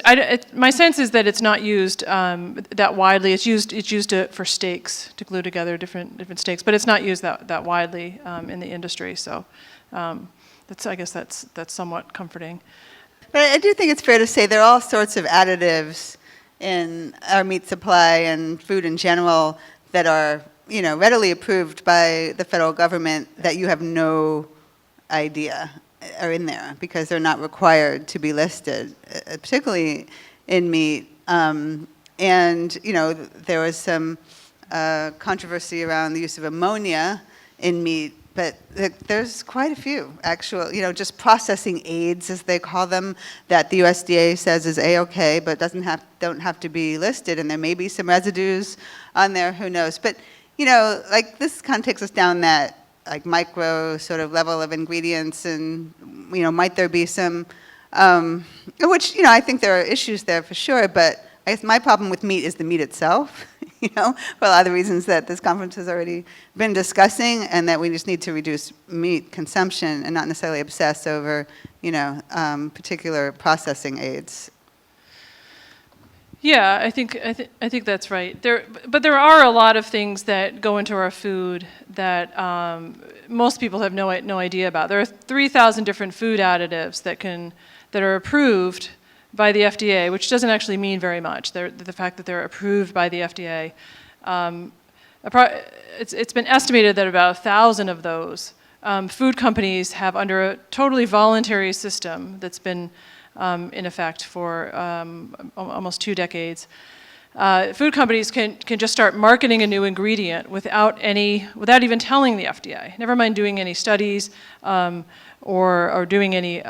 My sense is that it's not used that widely. It's used for steaks, to glue together different steaks, but it's not used that widely in the industry. So I guess that's somewhat comforting. But I do think it's fair to say there are all sorts of additives in our meat supply and food in general that are readily approved by the federal government that you have no idea are in there because they're not required to be listed, particularly in meat. And there was some controversy around the use of ammonia in meat, but there's quite a few actual, just processing aids, as they call them, that the USDA says is A-OK, but don't have to be listed, and there may be some residues on there, who knows. But, this kind of takes us down that micro sort of level of ingredients, and might there be some, which I think there are issues there for sure. But I guess my problem with meat is the meat itself, for a lot of the reasons that this conference has already been discussing, and that we just need to reduce meat consumption and not necessarily obsess over particular processing aids. Yeah, I think that's right. But there are a lot of things that go into our food that most people have no idea about. There are 3,000 different food additives that are approved by the FDA, which doesn't actually mean very much. The fact that they're approved by the FDA, it's been estimated that about 1,000 of those food companies have, under a totally voluntary system that's been in effect for almost 2 decades. Food companies can just start marketing a new ingredient without even telling the FDA. Never mind doing any studies or doing any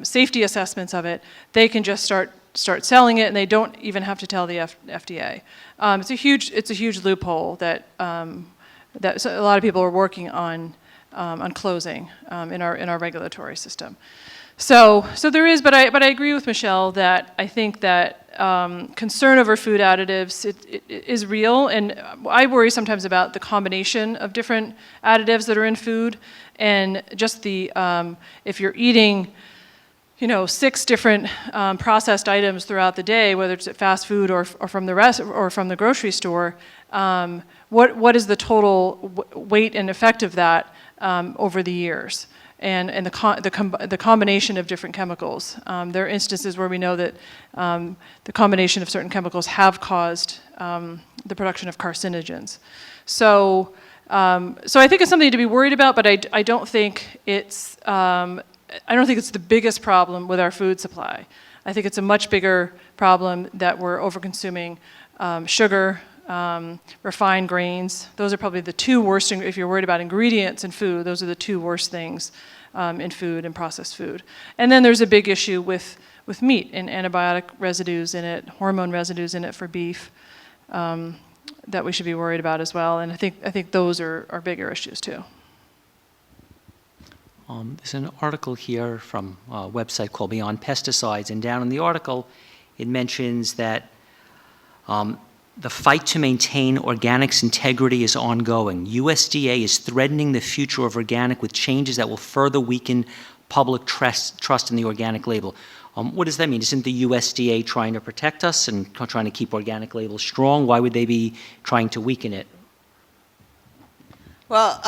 safety assessments of it. They can just start selling it, and they don't even have to tell the FDA. It's a huge loophole that that a lot of people are working on closing in our regulatory system. So there is, but I agree with Michele that I think that concern over food additives it is real, and I worry sometimes about the combination of different additives that are in food, and just if you're eating 6 different processed items throughout the day, whether it's at fast food or from the grocery store, what is the total weight and effect of that over the years? And the combination of different chemicals. There are instances where we know that the combination of certain chemicals have caused the production of carcinogens. So I think it's something to be worried about, but I don't think it's the biggest problem with our food supply. I think it's a much bigger problem that we're overconsuming sugar, refined grains. Those are probably the 2 worst, if you're worried about ingredients in food, those are the 2 worst things in food and processed food. And then there's a big issue with meat and antibiotic residues in it, hormone residues in it for beef that we should be worried about as well. And I think those are bigger issues too. There's an article here from a website called Beyond Pesticides, and down in the article it mentions that the fight to maintain organic's integrity is ongoing. USDA is threatening the future of organic with changes that will further weaken public trust in the organic label. What does that mean? Isn't the USDA trying to protect us and trying to keep organic labels strong? Why would they be trying to weaken it? Well,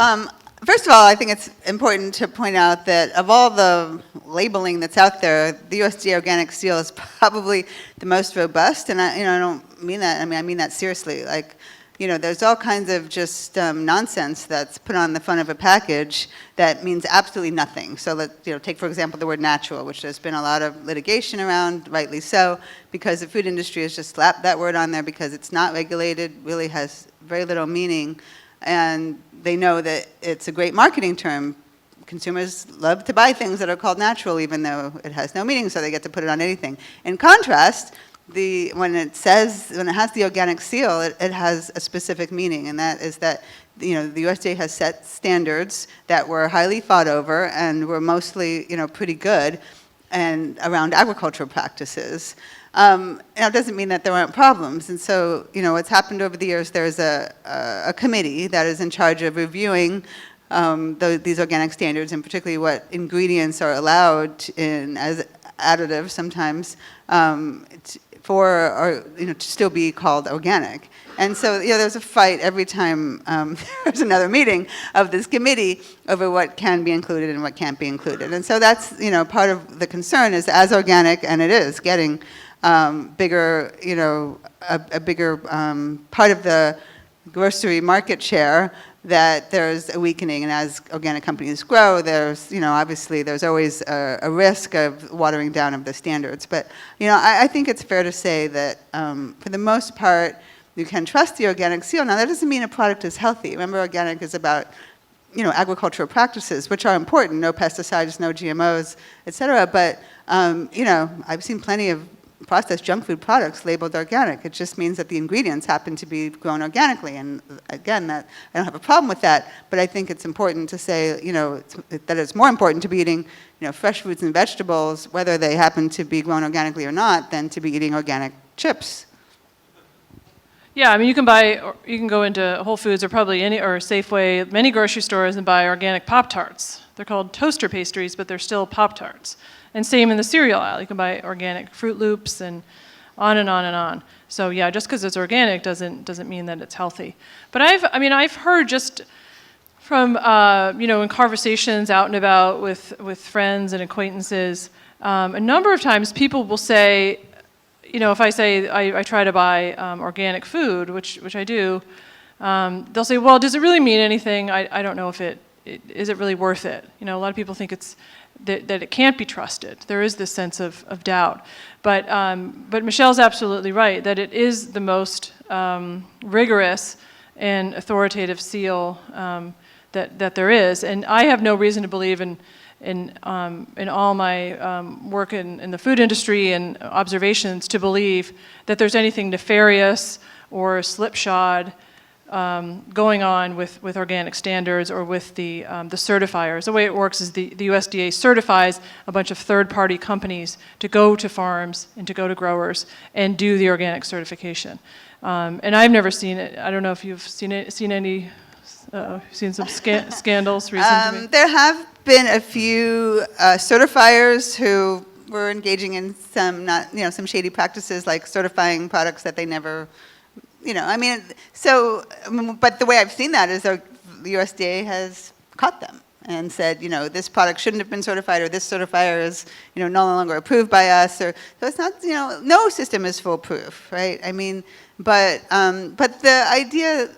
first of all, I think it's important to point out that of all the labeling that's out there, the USDA organic seal is probably the most robust, and I don't mean that. I mean that seriously. Like, there's all kinds of just nonsense that's put on the front of a package that means absolutely nothing. So take for example the word natural, which there's been a lot of litigation around, rightly so, because the food industry has just slapped that word on there because it's not regulated, really has very little meaning. And they know that it's a great marketing term. Consumers love to buy things that are called natural, even though it has no meaning, so they get to put it on anything. In contrast, when it has the organic seal, it has a specific meaning, and that is that the USDA has set standards that were highly thought over and were mostly pretty good, and around agricultural practices. It doesn't mean that there aren't problems. And so, what's happened over the years, there's a committee that is in charge of reviewing these organic standards, and particularly what ingredients are allowed in as additives sometimes to still be called organic. And so, there's a fight every time there's another meeting of this committee over what can be included and what can't be included. And so that's, part of the concern is as organic, and it is getting bigger, a bigger part of the grocery market share, that there's a weakening. And as organic companies grow, there's, obviously there's always a risk of watering down of the standards. But, I think it's fair to say that for the most part, you can trust the organic seal. Now, that doesn't mean a product is healthy. Remember, organic is about, agricultural practices, which are important, no pesticides, no GMOs, et cetera. But, I've seen plenty of processed junk food products labeled organic. It just means that the ingredients happen to be grown organically. And again, I don't have a problem with that, but I think it's important to say, that it's more important to be eating, fresh fruits and vegetables, whether they happen to be grown organically or not, than to be eating organic chips. Yeah, I mean, you can go into Whole Foods or probably or Safeway, many grocery stores, and buy organic Pop-Tarts. They're called toaster pastries, but they're still Pop-Tarts. And same in the cereal aisle. You can buy organic Fruit Loops and on and on and on. So yeah, just because it's organic doesn't mean that it's healthy. But I've heard just from in conversations out and about with friends and acquaintances, a number of times people will say, if I say I try to buy organic food, which I do, they'll say, well, does it really mean anything? I don't know if is it really worth it? A lot of people think that it can't be trusted. There is this sense of doubt. But Michelle's absolutely right that it is the most rigorous and authoritative seal that there is. And I have no reason to believe in all my work in the food industry and observations to believe that there's anything nefarious or slipshod going on with organic standards or with the certifiers. The way it works is the USDA certifies a bunch of third-party companies to go to farms and to go to growers and do the organic certification. And I've never seen it. I don't know if you've seen some scandals recently. There have been a few certifiers who were engaging in some shady practices, like certifying products that they never. But the way I've seen that is the USDA has caught them and said, this product shouldn't have been certified, or this certifier is, no longer approved by us, so it's not, no system is foolproof, right? But the idea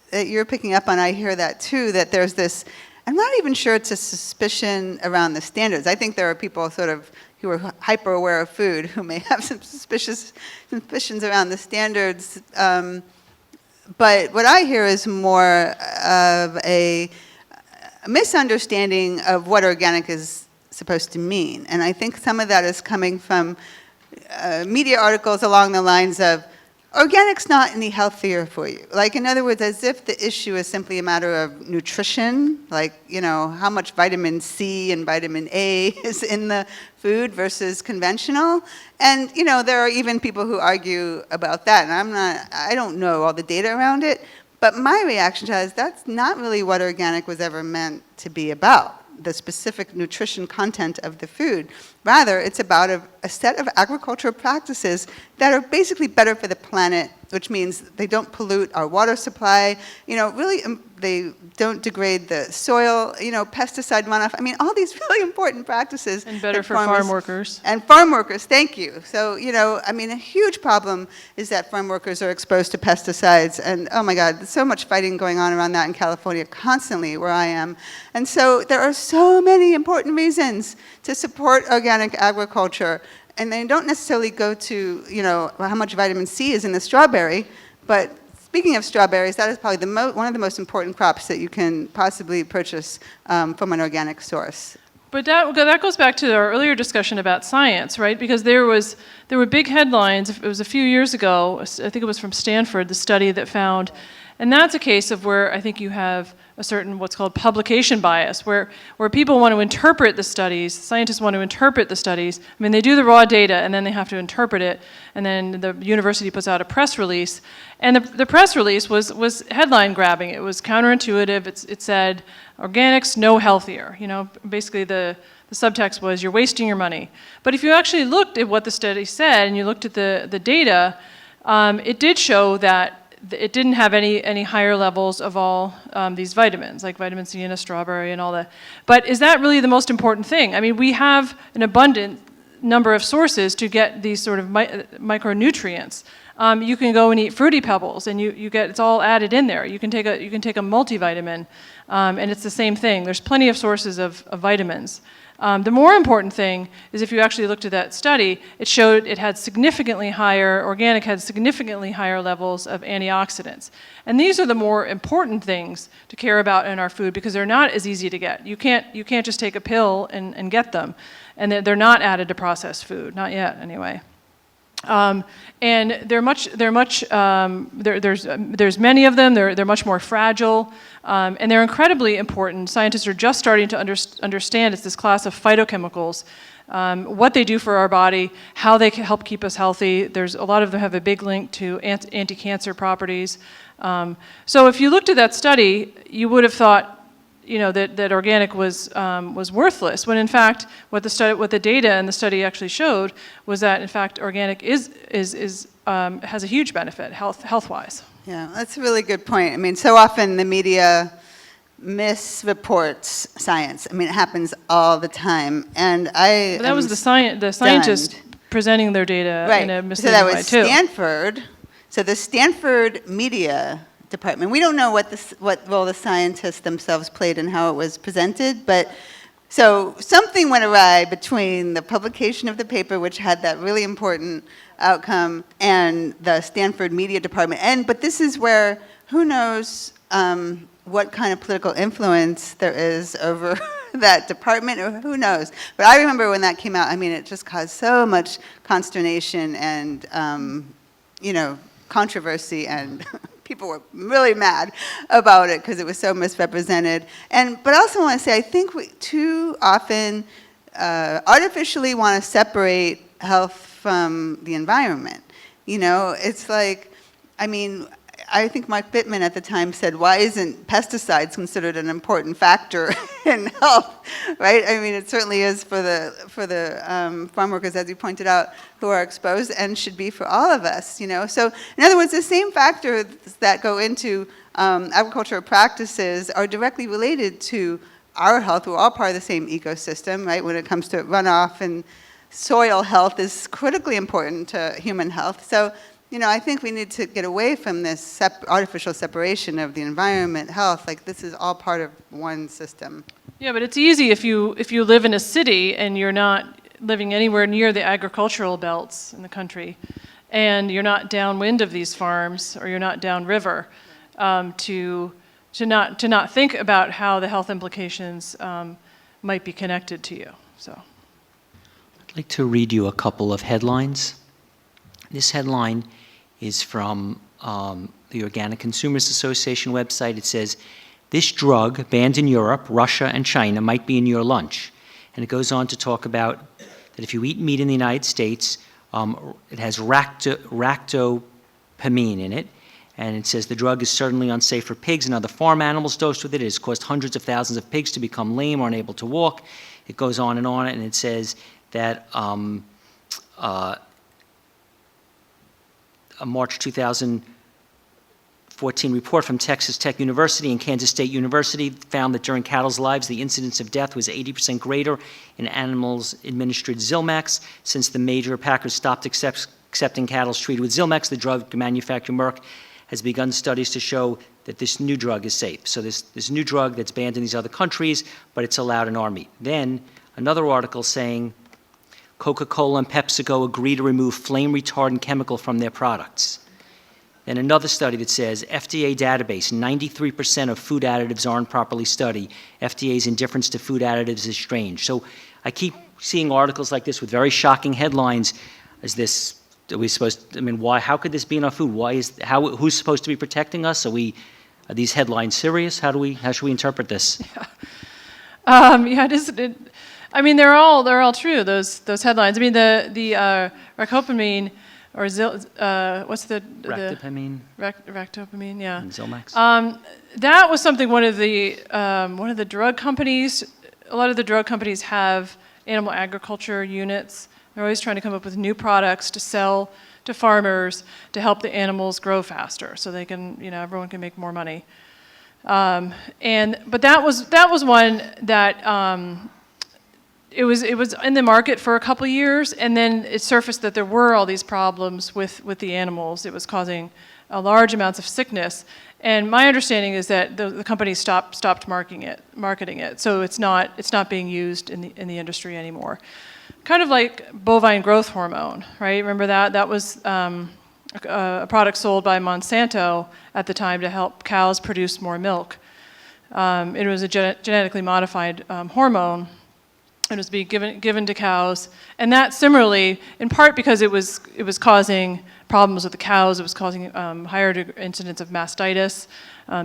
that you're picking up on, I hear that too, that there's this, I'm not even sure it's a suspicion around the standards. I think there are people who are hyper aware of food who may have some suspicions around the standards. But what I hear is more of a misunderstanding of what organic is supposed to mean. And I think some of that is coming from media articles along the lines of, organic's not any healthier for you. Like, in other words, as if the issue is simply a matter of nutrition, like, how much vitamin C and vitamin A is in the food versus conventional. And, there are even people who argue about that. And I don't know all the data around it, but my reaction to that is that's not really what organic was ever meant to be about, the specific nutrition content of the food. Rather, it's about a set of agricultural practices that are basically better for the planet, which means they don't pollute our water supply, really they don't degrade the soil, pesticide runoff. All these really important practices. And better for farm workers. And farm workers, thank you. So, a huge problem is that farm workers are exposed to pesticides. And oh my God, there's so much fighting going on around that in California constantly where I am. And so there are so many important reasons to support organic agriculture. And they don't necessarily go to, how much vitamin C is in the strawberry, but speaking of strawberries, that is probably one of the most important crops that you can possibly purchase from an organic source. But that goes back to our earlier discussion about science, right? Because there were big headlines. It was a few years ago. I think it was from Stanford, the study that found, and that's a case of where I think you have a certain what's called publication bias, where people want to interpret the studies, scientists want to interpret the studies. They do the raw data and then they have to interpret it, and then the university puts out a press release. And the press release was headline grabbing. It was counterintuitive. It said, organics no healthier. Basically the subtext was, you're wasting your money. But if you actually looked at what the study said and you looked at the data, it did show that it didn't have any higher levels of all these vitamins, like vitamin C in a strawberry and all that. But is that really the most important thing? We have an abundant number of sources to get these sort of micronutrients. You can go and eat Fruity Pebbles, and you get, it's all added in there. You can take a multivitamin, and it's the same thing. There's plenty of sources of vitamins. The more important thing is if you actually looked at that study, it showed it had organic had significantly higher levels of antioxidants. And these are the more important things to care about in our food because they're not as easy to get. You can't just take a pill and get them. And they're not added to processed food, not yet anyway. And there's many of them. They're much more fragile, and they're incredibly important. Scientists are just starting to understand it's this class of phytochemicals, what they do for our body, how they can help keep us healthy. There's a lot of them have a big link to anti-cancer properties. So if you looked at that study, you would have thought, that organic was worthless, when in fact what the data and the study actually showed was that in fact organic has a huge benefit health-wise. Yeah, that's a really good point. I mean, so often the media misreports science. I mean, it happens all the time, and But that was the scientist presenting their data in a misleading way too. So that was Stanford. So the Stanford media department. We don't know what role the scientists themselves played in how it was presented, but so something went awry between the publication of the paper, which had that really important outcome, and the Stanford media department. But this is where who knows what kind of political influence there is over that department, or who knows. But I remember when that came out, I mean, it just caused so much consternation and, controversy, and people were really mad about it because it was so misrepresented. But I also want to say, I think we too often artificially want to separate health from the environment. It's like, I think Mark Bittman at the time said, why isn't pesticides considered an important factor in health, right? I mean, it certainly is for the farm workers, as you pointed out, who are exposed, and should be for all of us, So in other words, the same factors that go into agricultural practices are directly related to our health. We're all part of the same ecosystem, right? When it comes to runoff, and soil health is critically important to human health. So I think we need to get away from this artificial separation of the environment, health. Like, this is all part of one system. Yeah, but it's easy if you live in a city and you're not living anywhere near the agricultural belts in the country, and you're not downwind of these farms, or you're not downriver, to not think about how the health implications might be connected to you. So, I'd like to read you a couple of headlines. This headline is from the Organic Consumers Association website. It says, "This drug, banned in Europe, Russia, and China, might be in your lunch." And it goes on to talk about that if you eat meat in the United States, it has ractopamine in it. And it says the drug is certainly unsafe for pigs and other farm animals dosed with it. It has caused hundreds of thousands of pigs to become lame or unable to walk. It goes on, and it says that a March 2014 report from Texas Tech University and Kansas State University found that during cattle's lives, the incidence of death was 80% greater in animals administered Zilmax. Since the major packers stopped accepting cattle treated with Zilmax, the drug manufacturer Merck has begun studies to show that this new drug is safe. So this new drug that's banned in these other countries, but it's allowed in our meat. Then another article saying Coca-Cola and PepsiCo agree to remove flame retardant chemical from their products. Then another study that says FDA database, 93% of food additives aren't properly studied. FDA's indifference to food additives is strange. So I keep seeing articles like this with very shocking headlines. Why? How could this be in our food? Who's supposed to be protecting us? Are these headlines serious? How should we interpret this? They're all true. Those headlines. The ractopamine, or what's the Ractopamine. Ractopamine, yeah. And Zilmax. That was something one of the drug companies. A lot of the drug companies have animal agriculture units. They're always trying to come up with new products to sell to farmers to help the animals grow faster, so they can, everyone can make more money. But that was one that. It was in the market for a couple of years, and then it surfaced that there were all these problems with the animals. It was causing large amounts of sickness, and my understanding is that the company stopped marketing it. So it's not being used in the industry anymore. Kind of like bovine growth hormone, right? Remember that? That was a product sold by Monsanto at the time to help cows produce more milk. It was a genetically modified hormone. It was being given to cows, and that similarly, in part because it was causing problems with the cows. It was causing higher incidence of mastitis,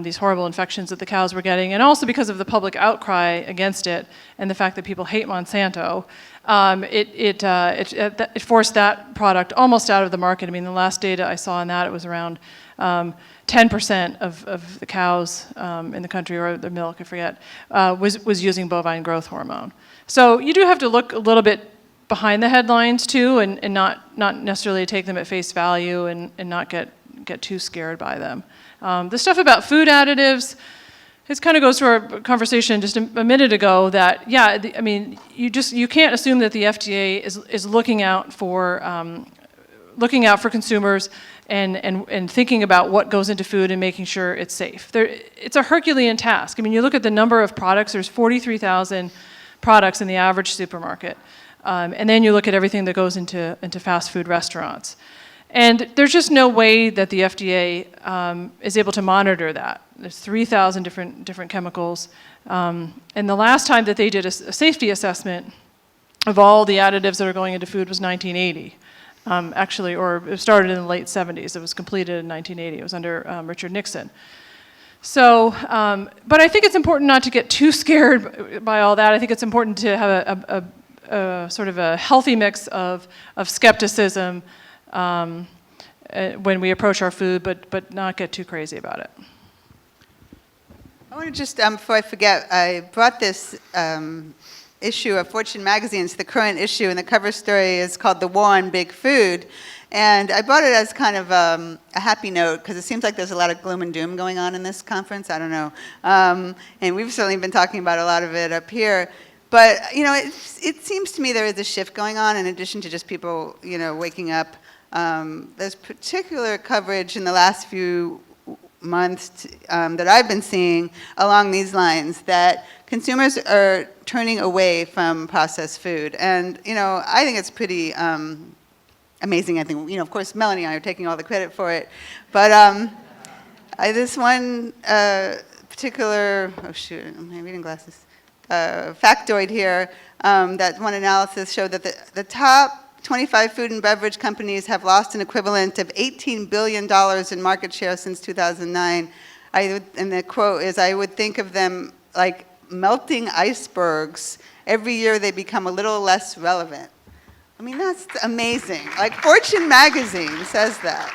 these horrible infections that the cows were getting, and also because of the public outcry against it and the fact that people hate Monsanto. It forced that product almost out of the market. The last data I saw on that, it was around 10% of the cows in the country, or the milk, I forget, was using bovine growth hormone. So you do have to look a little bit behind the headlines too, and not necessarily take them at face value, and not get too scared by them. The stuff about food additives, this kind of goes to our conversation just a minute ago, that, yeah, I mean, you can't assume that the FDA is looking out for consumers and thinking about what goes into food and making sure it's safe. It's a Herculean task. I mean, you look at the number of products, there's 43,000 products in the average supermarket. And then you look at everything that goes into fast food restaurants. And there's just no way that the FDA is able to monitor that. There's 3,000 different chemicals. And the last time that they did a safety assessment of all the additives that are going into food was 1980. Actually, or it started in the late 70s. It was completed in 1980. It was under Richard Nixon. So, but I think it's important not to get too scared by all that. I think it's important to have a sort of a healthy mix of skepticism when we approach our food, but not get too crazy about it. I want to just, before I forget, I brought this issue of Fortune magazine. It's the current issue, and the cover story is called "The War on Big Food." And I brought it as kind of a happy note, because it seems like there's a lot of gloom and doom going on in this conference. I don't know. And we've certainly been talking about a lot of it up here. But, you know, it seems to me there is a shift going on, in addition to just people, you know, waking up. There's particular coverage in the last few months that I've been seeing along these lines, that consumers are turning away from processed food. And, you know, I think it's pretty amazing. I think, you know, of course, Melanie and I are taking all the credit for it. But this one particular, oh shoot, my reading glasses, factoid here, that one analysis showed that the top 25 food and beverage companies have lost an equivalent of $18 billion in market share since 2009. And the quote is, "I would think of them like melting icebergs. Every year they become a little less relevant." I mean, that's amazing. Like, Fortune magazine says that.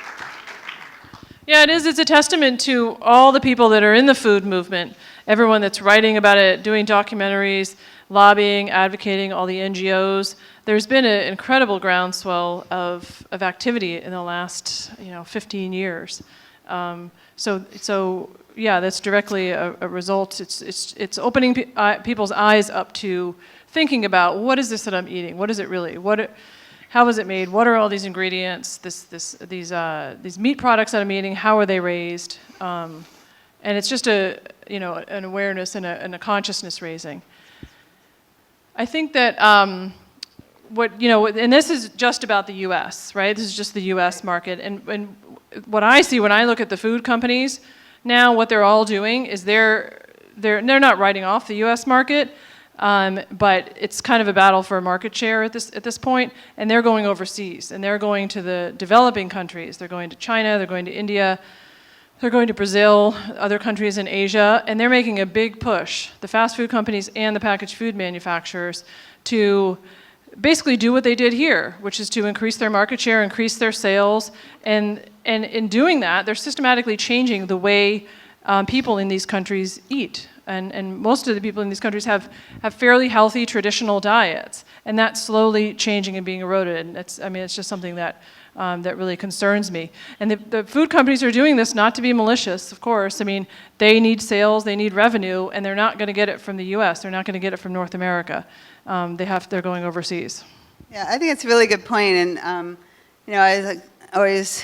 Yeah, it is. It's a testament to all the people that are in the food movement, everyone that's writing about it, doing documentaries, lobbying, advocating, all the NGOs. There's been an incredible groundswell of activity in the last 15 years. So yeah, that's directly a result. It's opening people's eyes up to thinking about, what is this that I'm eating? What is it really? How is it made? What are all these ingredients? These meat products that I'm eating, how are they raised? And it's just an awareness and a consciousness raising. I think that and this is just about the U.S., right? This is just the U.S. market. And what I see when I look at the food companies now, what they're all doing is they're not writing off the U.S. market, but it's kind of a battle for market share at this point, and they're going overseas, and they're going to the developing countries. They're going to China, they're going to India, they're going to Brazil, other countries in Asia, and they're making a big push, the fast food companies and the packaged food manufacturers, to basically do what they did here, which is to increase their market share, increase their sales, and in doing that, they're systematically changing the way people in these countries eat. And most of the people in these countries have fairly healthy traditional diets, and that's slowly changing and being eroded. And it's just something that really concerns me. And the food companies are doing this not to be malicious, of course. I mean, they need sales, they need revenue, and they're not going to get it from the U.S. They're not going to get it from North America. They're going overseas. Yeah, I think it's a really good point. And I always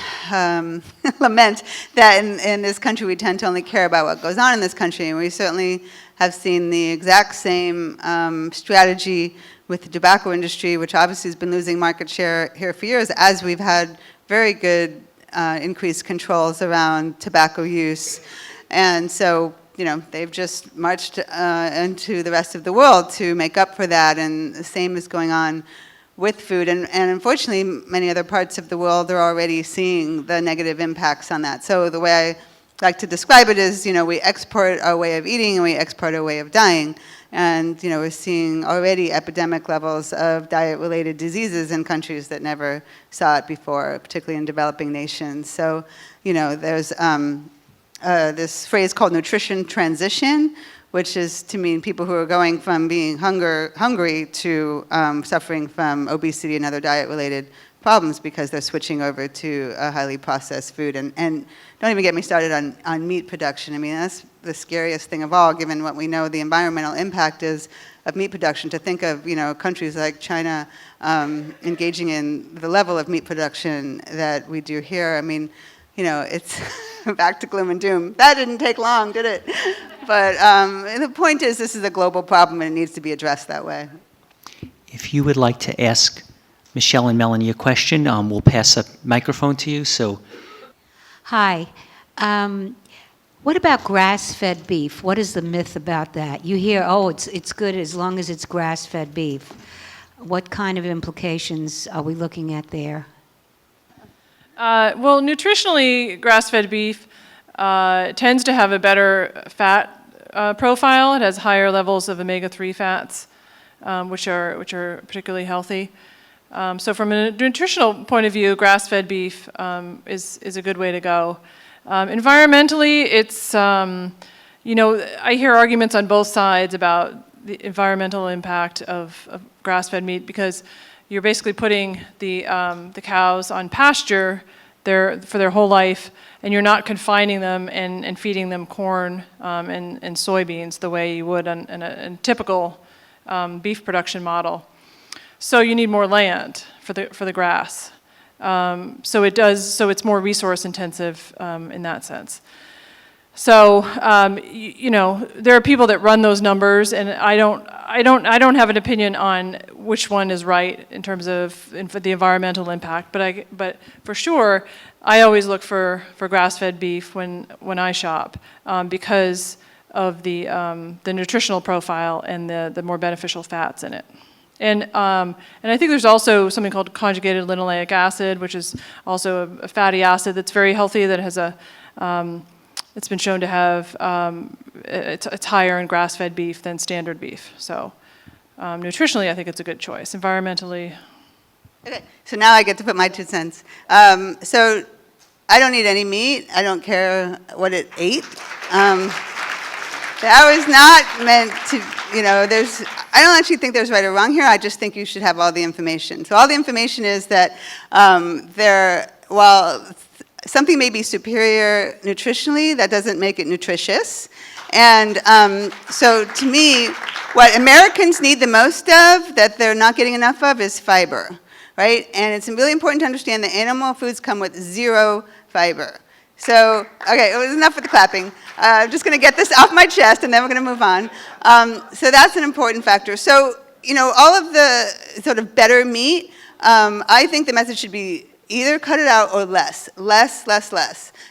lament that in this country we tend to only care about what goes on in this country, and we certainly have seen the exact same strategy with the tobacco industry, which obviously has been losing market share here for years, as we've had very good increased controls around tobacco use. And so, they've just marched into the rest of the world to make up for that, and the same is going on with food. And unfortunately, many other parts of the world are already seeing the negative impacts on that. So the way like to describe it as, we export our way of eating and we export our way of dying. And, we're seeing already epidemic levels of diet-related diseases in countries that never saw it before, particularly in developing nations. So, there's this phrase called nutrition transition, which is to mean people who are going from being hungry to suffering from obesity and other diet-related problems because they're switching over to a highly processed food. And don't even get me started on meat production. I mean, that's the scariest thing of all, given what we know the environmental impact is of meat production. To think of, countries like China engaging in the level of meat production that we do here. I mean, it's back to gloom and doom. That didn't take long, did it? But the point is, this is a global problem and it needs to be addressed that way. If you would like to ask Michele and Melanie a question, we'll pass a microphone to you. So, Hi. What about grass-fed beef? What is the myth about that? You hear, it's good as long as it's grass-fed beef. What kind of implications are we looking at there? Well, nutritionally, grass-fed beef tends to have a better fat profile. It has higher levels of omega-3 fats, which are particularly healthy. So from a nutritional point of view, grass-fed beef is a good way to go. Environmentally, it's, I hear arguments on both sides about the environmental impact of grass-fed meat because you're basically putting the cows on pasture for their whole life, and you're not confining them and feeding them corn and soybeans the way you would in a typical beef production model. So you need more land for the grass. So it's more resource intensive in that sense. So there are people that run those numbers, and I don't have an opinion on which one is right in terms of the environmental impact. But for sure, I always look for grass-fed beef when I shop because of the nutritional profile and the more beneficial fats in it. And I think there's also something called conjugated linoleic acid, which is also a fatty acid that's very healthy, that has it's been shown to have, it's higher in grass-fed beef than standard beef. So nutritionally, I think it's a good choice. Environmentally. Okay, so now I get to put my 2 cents. So I don't eat any meat. I don't care what it ate. That was not meant to, I don't actually think there's right or wrong here. I just think you should have all the information. So all the information is that while something may be superior nutritionally, that doesn't make it nutritious. And so to me, what Americans need the most of that they're not getting enough of is fiber, right? And it's really important to understand that animal foods come with 0 fiber. So, okay, it was enough with the clapping. I'm just going to get this off my chest, and then we're going to move on. So that's an important factor. So, all of the sort of better meat, I think the message should be either cut it out or less.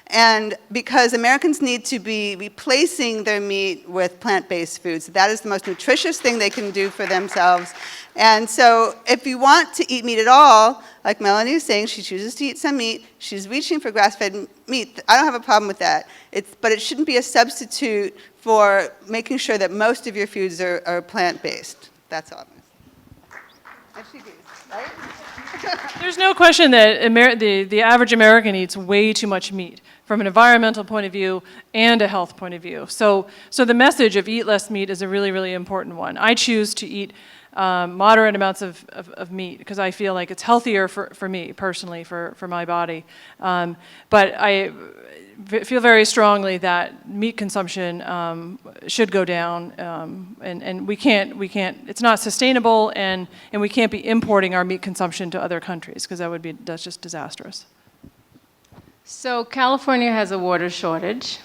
And because Americans need to be replacing their meat with plant-based foods. That is the most nutritious thing they can do for themselves. And so if you want to eat meat at all, like Melanie was saying, she chooses to eat some meat, she's reaching for grass-fed meat. I don't have a problem with that. But it shouldn't be a substitute for making sure that most of your foods are plant-based. That's all I'm going to say. Right? There's no question that the average American eats way too much meat from an environmental point of view and a health point of view. So the message of eat less meat is a really, really important one. I choose to eat moderate amounts of meat because I feel like it's healthier for me personally, for my body. But I feel very strongly that meat consumption should go down, and we can't. It's not sustainable, and we can't be importing our meat consumption to other countries because that's just disastrous. So California has a water shortage,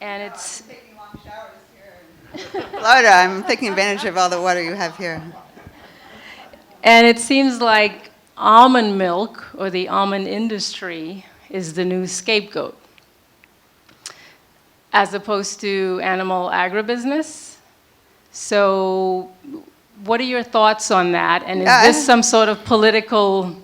and it's. I'm taking long showers here in Florida. I'm taking advantage of all the water you have here. And it seems like almond milk, or the almond industry, is the new scapegoat, as opposed to animal agribusiness. So what are your thoughts on that? And is this some sort of political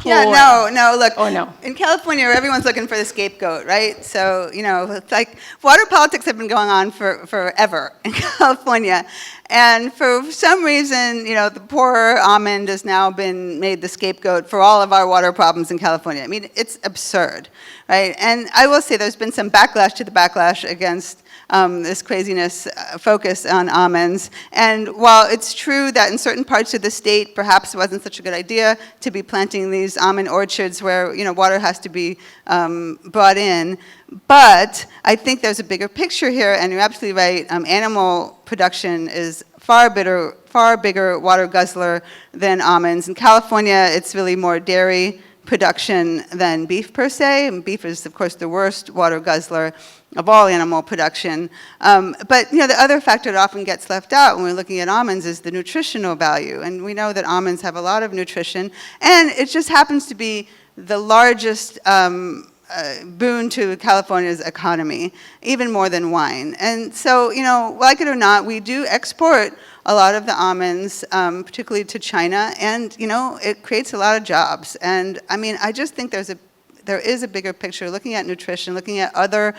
Yeah, no, look. Oh, no. In California, everyone's looking for the scapegoat, right? So, it's like water politics have been going on for forever in California. And for some reason, the poor almond has now been made the scapegoat for all of our water problems in California. I mean, it's absurd, right? And I will say there's been some backlash to the backlash against this craziness focus on almonds. And while it's true that in certain parts of the state, perhaps it wasn't such a good idea to be planting these almond orchards where, water has to be brought in, but I think there's a bigger picture here, and you're absolutely right. Animal production is far bigger water guzzler than almonds. In California, it's really more dairy production than beef per se, and beef is, of course, the worst water guzzler of all animal production. But the other factor that often gets left out when we're looking at almonds is the nutritional value. And we know that almonds have a lot of nutrition, and it just happens to be the largest boon to California's economy, even more than wine. And so, like it or not, we do export a lot of the almonds, particularly to China, and it creates a lot of jobs. And I mean, I just think there is a bigger picture, looking at nutrition, looking at other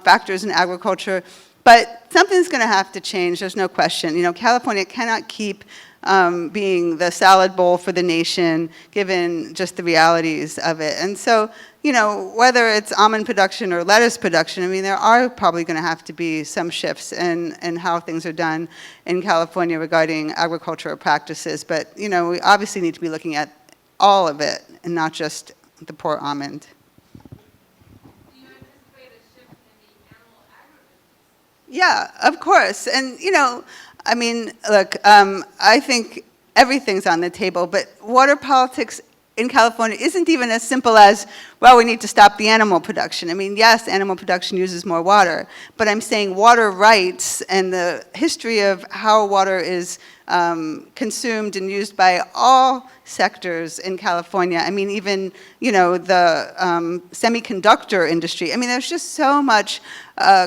factors in agriculture. But something's going to have to change, there's no question. California cannot keep being the salad bowl for the nation, given just the realities of it. And so, whether it's almond production or lettuce production, I mean, there are probably going to have to be some shifts in how things are done in California regarding agricultural practices. But, we obviously need to be looking at all of it and not just the poor almond. Do you anticipate a shift in the animal agribusiness? Yeah, of course. And, I mean, look, I think everything's on the table, but water politics in California isn't even as simple as, well, we need to stop the animal production. I mean, yes, animal production uses more water, but I'm saying water rights and the history of how water is consumed and used by all sectors in California. I mean, even, the semiconductor industry. I mean, there's just so much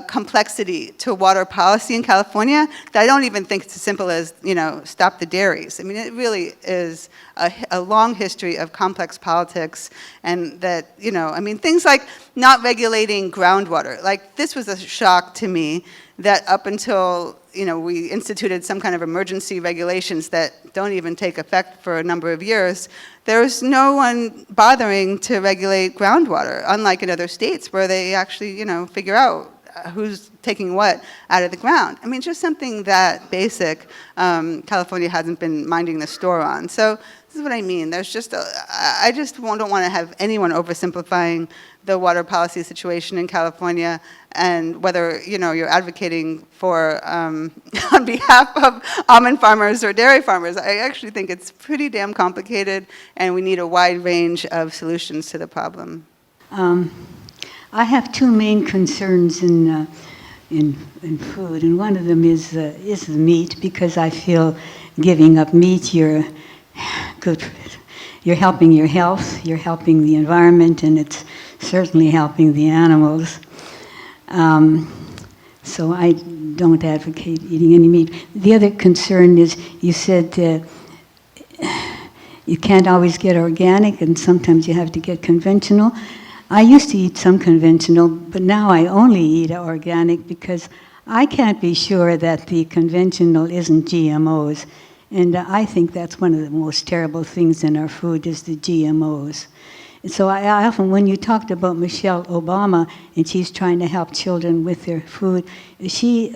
complexity to water policy in California that I don't even think it's as simple as, stop the dairies. I mean, it really is a long history of complex politics, and that, I mean, things like not regulating groundwater. Like, this was a shock to me that up until, we instituted some kind of emergency regulations that don't even take effect for a number of years, there was no one bothering to regulate groundwater, unlike in other states where they actually, figure out who's taking what out of the ground. I mean, just something that basic, California hasn't been minding the store on. So this is what I mean. There's just, I just don't want to have anyone oversimplifying the water policy situation in California, and whether, you're advocating for, on behalf of almond farmers or dairy farmers. I actually think it's pretty damn complicated, and we need a wide range of solutions to the problem. I have two main concerns in food, and one of them is the meat, because I feel giving up meat, you're helping your health, you're helping the environment, and it's certainly helping the animals. So I don't advocate eating any meat. The other concern is, you said you can't always get organic, and sometimes you have to get conventional. I used to eat some conventional, but now I only eat organic because I can't be sure that the conventional isn't GMOs. And I think that's one of the most terrible things in our food is the GMOs. And so I often, when you talked about Michelle Obama and she's trying to help children with their food, she's in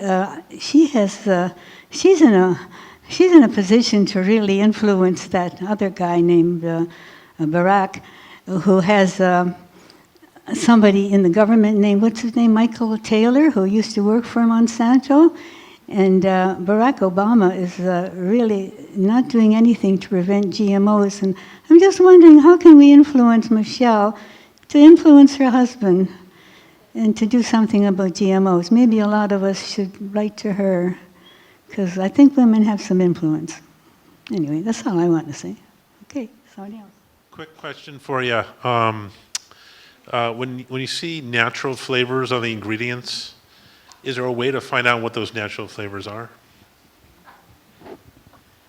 a position to really influence that other guy named Barack, who has somebody in the government named, what's his name, Michael Taylor, who used to work for Monsanto. And Barack Obama is really not doing anything to prevent GMOs. And I'm just wondering, how can we influence Michelle to influence her husband and to do something about GMOs? Maybe a lot of us should write to her, because I think women have some influence. Anyway, that's all I want to say. Okay, somebody else. Quick question for you. When you see natural flavors on the ingredients, is there a way to find out what those natural flavors are?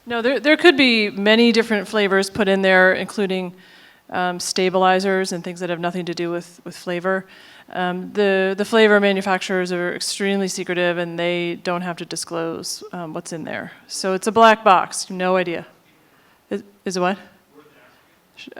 No, there could be many different flavors put in there, including stabilizers and things that have nothing to do with flavor. The flavor manufacturers are extremely secretive, and they don't have to disclose what's in there. So it's a black box, no idea. Is it what?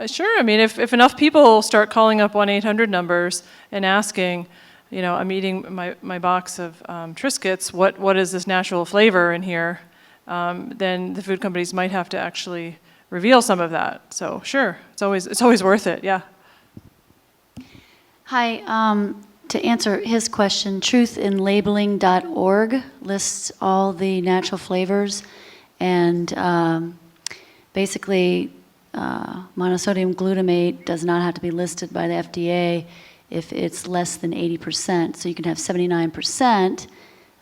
Sure, I mean, if enough people start calling up 1-800 numbers and asking, you know, I'm eating my box of Triscuits, what is this natural flavor in here? Then the food companies might have to actually reveal some of that. So sure, it's always worth it, yeah. Hi, to answer his question, truthinlabeling.org lists all the natural flavors, and basically monosodium glutamate does not have to be listed by the FDA if it's less than 80%. So you can have 79%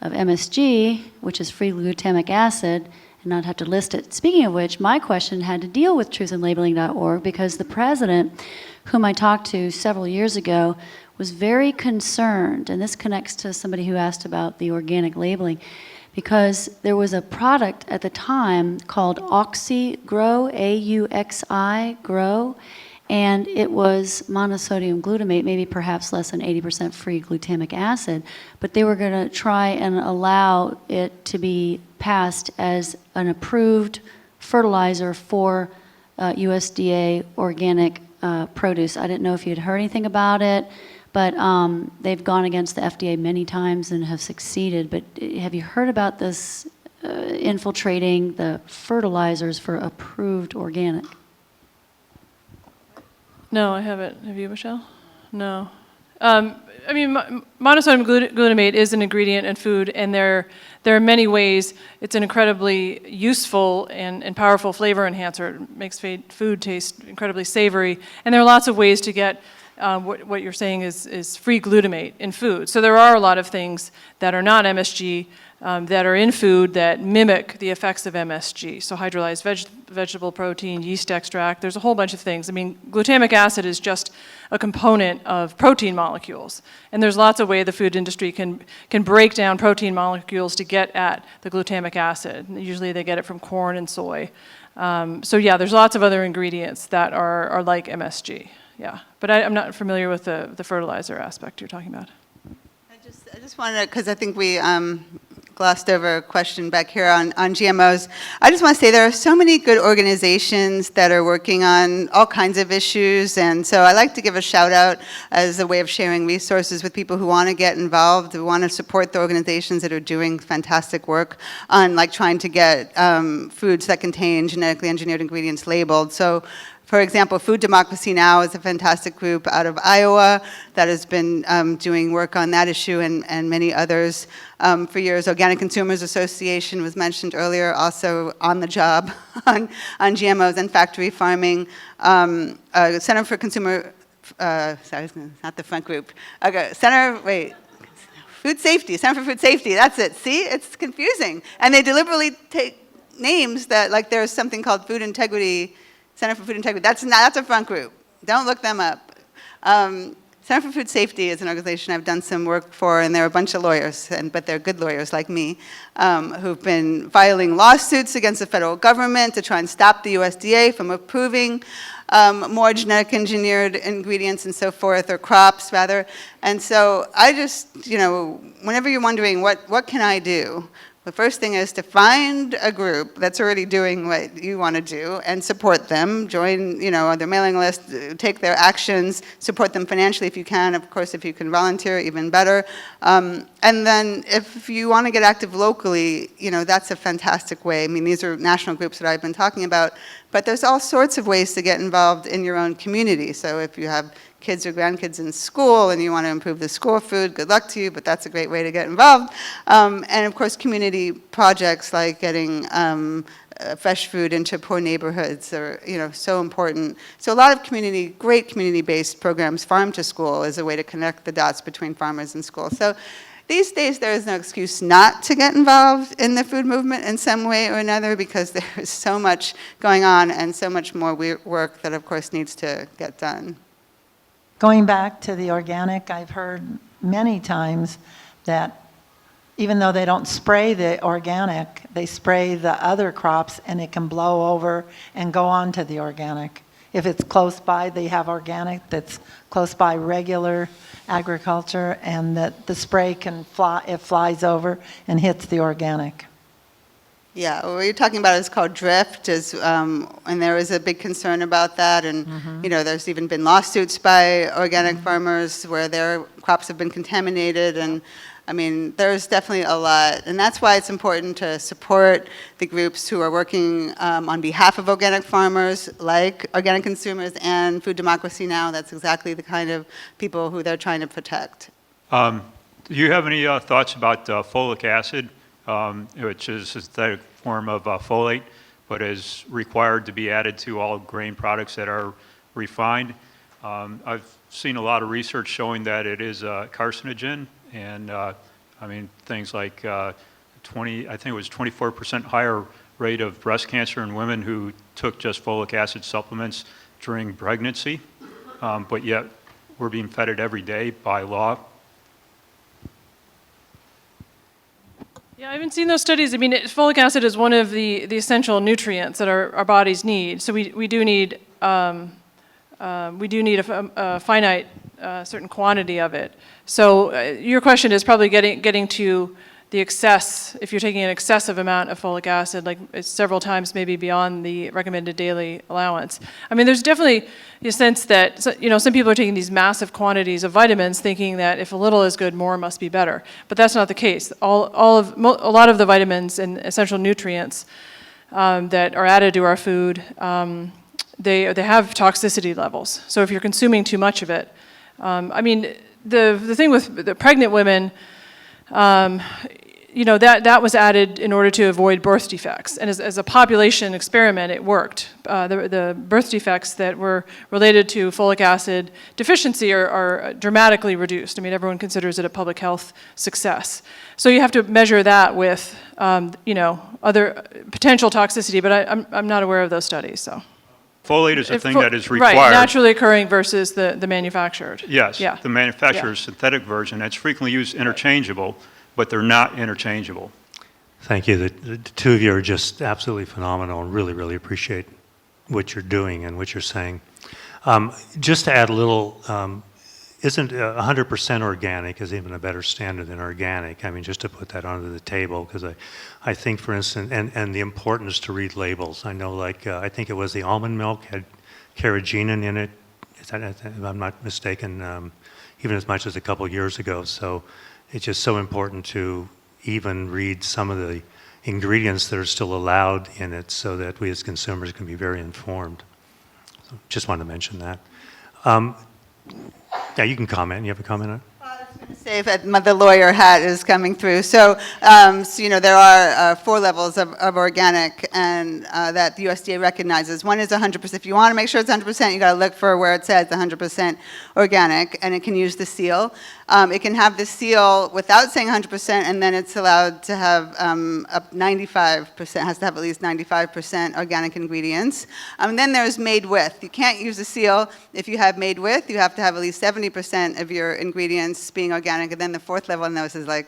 of MSG, which is free glutamic acid, and not have to list it. Speaking of which, my question had to deal with truthinlabeling.org because the president, whom I talked to several years ago, was very concerned, and this connects to somebody who asked about the organic labeling, because there was a product at the time called Oxy Grow, A-U-X-I Grow, and it was monosodium glutamate, maybe perhaps less than 80% free glutamic acid, but they were going to try and allow it to be passed as an approved fertilizer for USDA organic produce. I didn't know if you'd heard anything about it, but they've gone against the FDA many times and have succeeded. But have you heard about this infiltrating the fertilizers for approved organic? No, I haven't. Have you, Michele? No. I mean, monosodium glutamate is an ingredient in food, and there are many ways. It's an incredibly useful and powerful flavor enhancer. It makes food taste incredibly savory, and there are lots of ways to get what you're saying is free glutamate in food. So there are a lot of things that are not MSG that are in food that mimic the effects of MSG. So hydrolyzed vegetable protein, yeast extract, there's a whole bunch of things. I mean, glutamic acid is just a component of protein molecules. And there's lots of ways the food industry can break down protein molecules to get at the glutamic acid. Usually they get it from corn and soy. So yeah, there's lots of other ingredients that are like MSG. Yeah, but I'm not familiar with the fertilizer aspect you're talking about. I just wanted to, because I think we glossed over a question back here on GMOs. I just want to say there are so many good organizations that are working on all kinds of issues, and so I like to give a shout out as a way of sharing resources with people who want to get involved, who want to support the organizations that are doing fantastic work on like trying to get foods that contain genetically engineered ingredients labeled. So for example, Food Democracy Now! Is a fantastic group out of Iowa that has been doing work on that issue and many others for years. Organic Consumers Association was mentioned earlier, also on the job on GMOs and factory farming. Center for Consumer, sorry, not the front group. Okay, Center for Food Safety, that's it. See, it's confusing. And they deliberately take names that, like there's something called Food Integrity, Center for Food Integrity. That's a front group. Don't look them up. Center for Food Safety is an organization I've done some work for, and they're a bunch of lawyers, but they're good lawyers like me, who've been filing lawsuits against the federal government to try and stop the USDA from approving more genetic engineered ingredients and so forth, or crops rather. And so I just, whenever you're wondering what can I do, the first thing is to find a group that's already doing what you want to do and support them. Join, their mailing list, take their actions, support them financially if you can. Of course, if you can volunteer, even better. And then if you want to get active locally, that's a fantastic way. I mean, these are national groups that I've been talking about, but there's all sorts of ways to get involved in your own community. So if you have kids or grandkids in school and you want to improve the school food, good luck to you, but that's a great way to get involved. And of course, community projects like getting fresh food into poor neighborhoods are, so important. So a lot of great community-based programs. Farm to School is a way to connect the dots between farmers and schools. So these days, there is no excuse not to get involved in the food movement in some way or another, because there is so much going on and so much more work that, of course, needs to get done. Going back to the organic, I've heard many times that even though they don't spray the organic, they spray the other crops and it can blow over and go on to the organic. if it's close by, they have organic that's close by regular agriculture, and that the spray can fly, it flies over and hits the organic. Yeah, what you're talking about is called drift, and there is a big concern about that. And there's even been lawsuits by organic farmers where their crops have been contaminated. And I mean, there's definitely a lot, and that's why it's important to support the groups who are working on behalf of organic farmers, like Organic Consumers and Food Democracy Now. That's exactly the kind of people who they're trying to protect. Do you have any thoughts about folic acid, which is a synthetic form of folate, but is required to be added to all grain products that are refined? I've seen a lot of research showing that it is a carcinogen, and I mean things like I think it was 24% higher rate of breast cancer in women who took just folic acid supplements during pregnancy, but yet we're being fed it every day by law. Yeah, I haven't seen those studies. I mean, folic acid is one of the essential nutrients that our bodies need. So we do need a finite certain quantity of it. So your question is probably getting to the excess. If you're taking an excessive amount of folic acid, like it's several times maybe beyond the recommended daily allowance. I mean, there's definitely a sense that some people are taking these massive quantities of vitamins, thinking that if a little is good, more must be better. But that's not the case. A lot of the vitamins and essential nutrients that are added to our food, they have toxicity levels. So if you're consuming too much of it, I mean, the thing with the pregnant women, that was added in order to avoid birth defects. And as a population experiment, it worked. The birth defects that were related to folic acid deficiency are dramatically reduced. I mean, everyone considers it a public health success. So you have to measure that with, other potential toxicity, but I'm not aware of those studies, so. Folate is a thing that is required. Right, naturally occurring versus the manufactured. Yes, yeah. The manufacturer's synthetic version. It's frequently used interchangeable, but they're not interchangeable. Thank you. The two of you are just absolutely phenomenal, and really, really appreciate what you're doing and what you're saying. Just to add a little, isn't 100% organic is even a better standard than organic? I mean, just to put that onto the table, because I think, for instance, and the importance to read labels. I know, like, I think it was the almond milk had carrageenan in it, if I'm not mistaken, even as much as a couple years ago. So it's just so important to even read some of the ingredients that are still allowed in it so that we as consumers can be very informed. So just wanted to mention that. Yeah, you can comment. You have a comment on it? I was going to say that the lawyer hat is coming through. So, there are 4 levels of organic, and that the USDA recognizes. One is 100%. If you want to make sure it's 100%, you got to look for where it says 100% organic, and it can use the seal. It can have the seal without saying 100%, and then it's allowed to have up 95%, has to have at least 95% organic ingredients. Then there's made with. You can't use the seal if you have made with. You have to have at least 70% of your ingredients being organic, and then the 4th level on those is like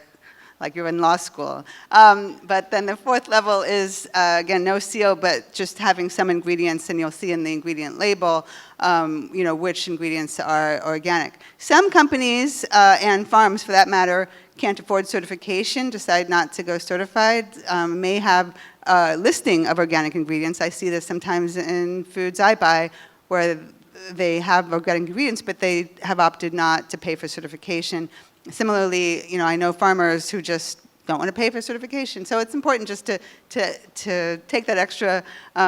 you're in law school. But then the 4th level is, again, no seal, but just having some ingredients, and you'll see in the ingredient label, which ingredients are organic. Some companies, and farms for that matter, can't afford certification, decide not to go certified, may have a listing of organic ingredients. I see this sometimes in foods I buy, where they have organic ingredients, but they have opted not to pay for certification. Similarly, I know farmers who just don't want to pay for certification. So it's important just to take that extra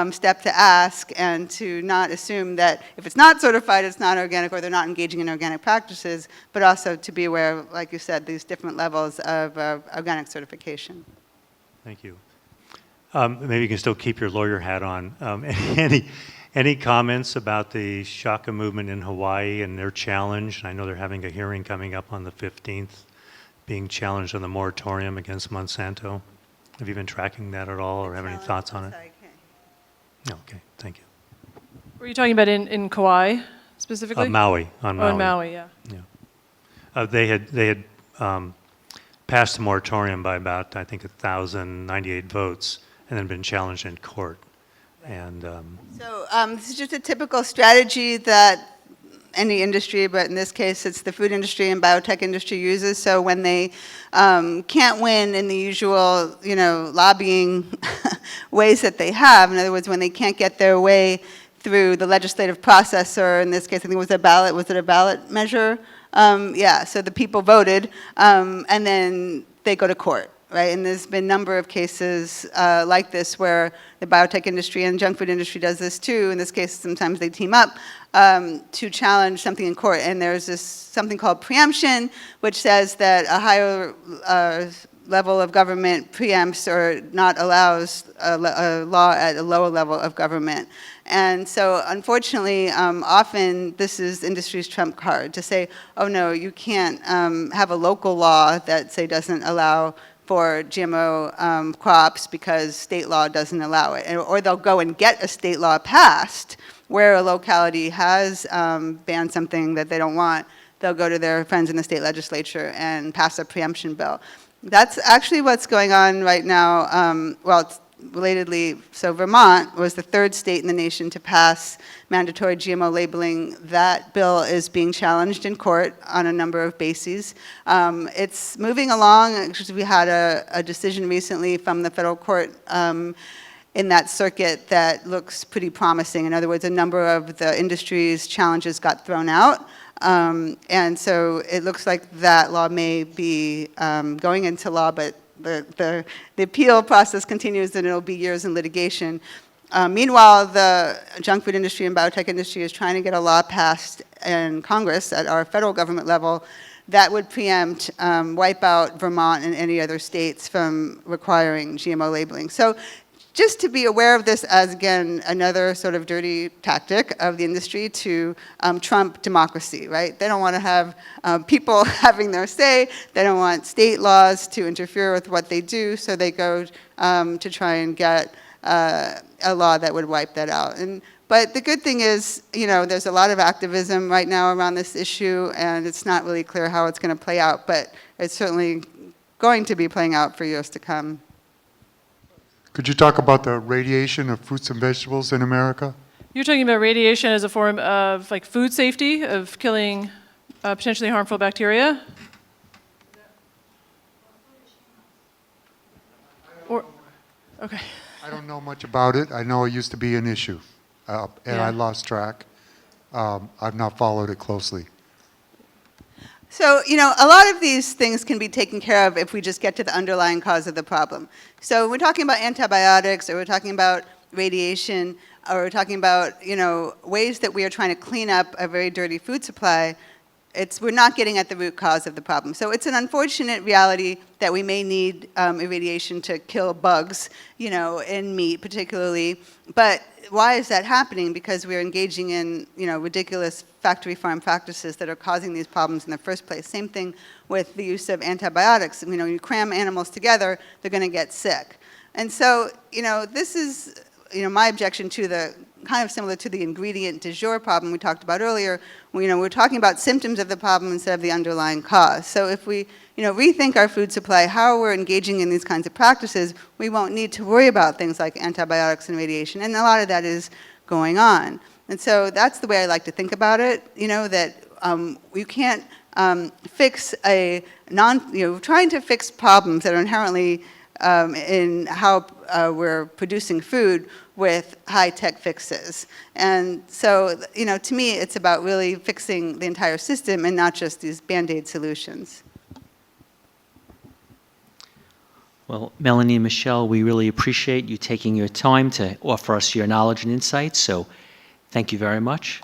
step to ask, and to not assume that if it's not certified, it's not organic, or they're not engaging in organic practices, but also to be aware of, like you said, these different levels of organic certification. Thank you. Maybe you can still keep your lawyer hat on. Any comments about the Shaka movement in Hawaii and their challenge? I know they're having a hearing coming up on the 15th, being challenged on the moratorium against Monsanto. Have you been tracking that at all, or have any thoughts on it? No, okay, thank you. Were you talking about in Kauai specifically? Maui, on Maui. Oh, in Maui, yeah. Yeah. They had passed a moratorium by about, I think, 1,098 votes, and then been challenged in court. And So this is just a typical strategy that any industry, but in this case, it's the food industry and biotech industry uses. So when they can't win in the usual, lobbying ways that they have, in other words, when they can't get their way through the legislative process, or in this case, I think it was a ballot measure? Yeah, so the people voted, and then they go to court. Right, and there's been a number of cases like this where the biotech industry and junk food industry does this too. In this case, sometimes they team up to challenge something in court. And there's something called preemption, which says that a higher level of government preempts or not allows a law at a lower level of government. And so, unfortunately, often this is industry's trump card to say, oh no, you can't have a local law that, say, doesn't allow for GMO crops because state law doesn't allow it. Or they'll go and get a state law passed where a locality has banned something that they don't want. They'll go to their friends in the state legislature and pass a preemption bill. That's actually what's going on right now. Well, relatedly, so Vermont was the third state in the nation to pass mandatory GMO labeling. That bill is being challenged in court on a number of bases. It's moving along. Actually, we had a decision recently from the federal court in that circuit that looks pretty promising. In other words, a number of the industry's challenges got thrown out. And so it looks like that law may be going into law, but the appeal process continues, and it'll be years in litigation. Meanwhile, the junk food industry and biotech industry is trying to get a law passed in Congress at our federal government level that would preempt, wipe out Vermont and any other states from requiring GMO labeling. So just to be aware of this as, again, another sort of dirty tactic of the industry to trump democracy, right? They don't want to have people having their say. They don't want state laws to interfere with what they do, so they go to try and get a law that would wipe that out. But the good thing is, there's a lot of activism right now around this issue, and it's not really clear how it's going to play out, but it's certainly going to be playing out for years to come. Could you talk about the radiation of fruits and vegetables in America? You're talking about radiation as a form of like food safety, of killing potentially harmful bacteria? Or, okay. I don't know much about it. I know it used to be an issue, and I lost track. I've not followed it closely. So, a lot of these things can be taken care of if we just get to the underlying cause of the problem. So we're talking about antibiotics, or we're talking about radiation, or we're talking about, ways that we are trying to clean up a very dirty food supply. We're not getting at the root cause of the problem. So it's an unfortunate reality that we may need irradiation to kill bugs, in meat particularly. But why is that happening? Because we're engaging in, ridiculous factory farm practices that are causing these problems in the first place. Same thing with the use of antibiotics. You cram animals together, they're going to get sick. And so, this is, my objection to the kind of similar to the ingredient du jour problem we talked about earlier. We're talking about symptoms of the problem instead of the underlying cause. So if we, rethink our food supply, how we're engaging in these kinds of practices, we won't need to worry about things like antibiotics and radiation. And a lot of that is going on. And so that's the way I like to think about it, that you can't fix trying to fix problems that are inherently in how we're producing food with high-tech fixes. And so, to me, it's about really fixing the entire system and not just these Band-Aid solutions. Well, Melanie and Michele, we really appreciate you taking your time to offer us your knowledge and insights, so thank you very much.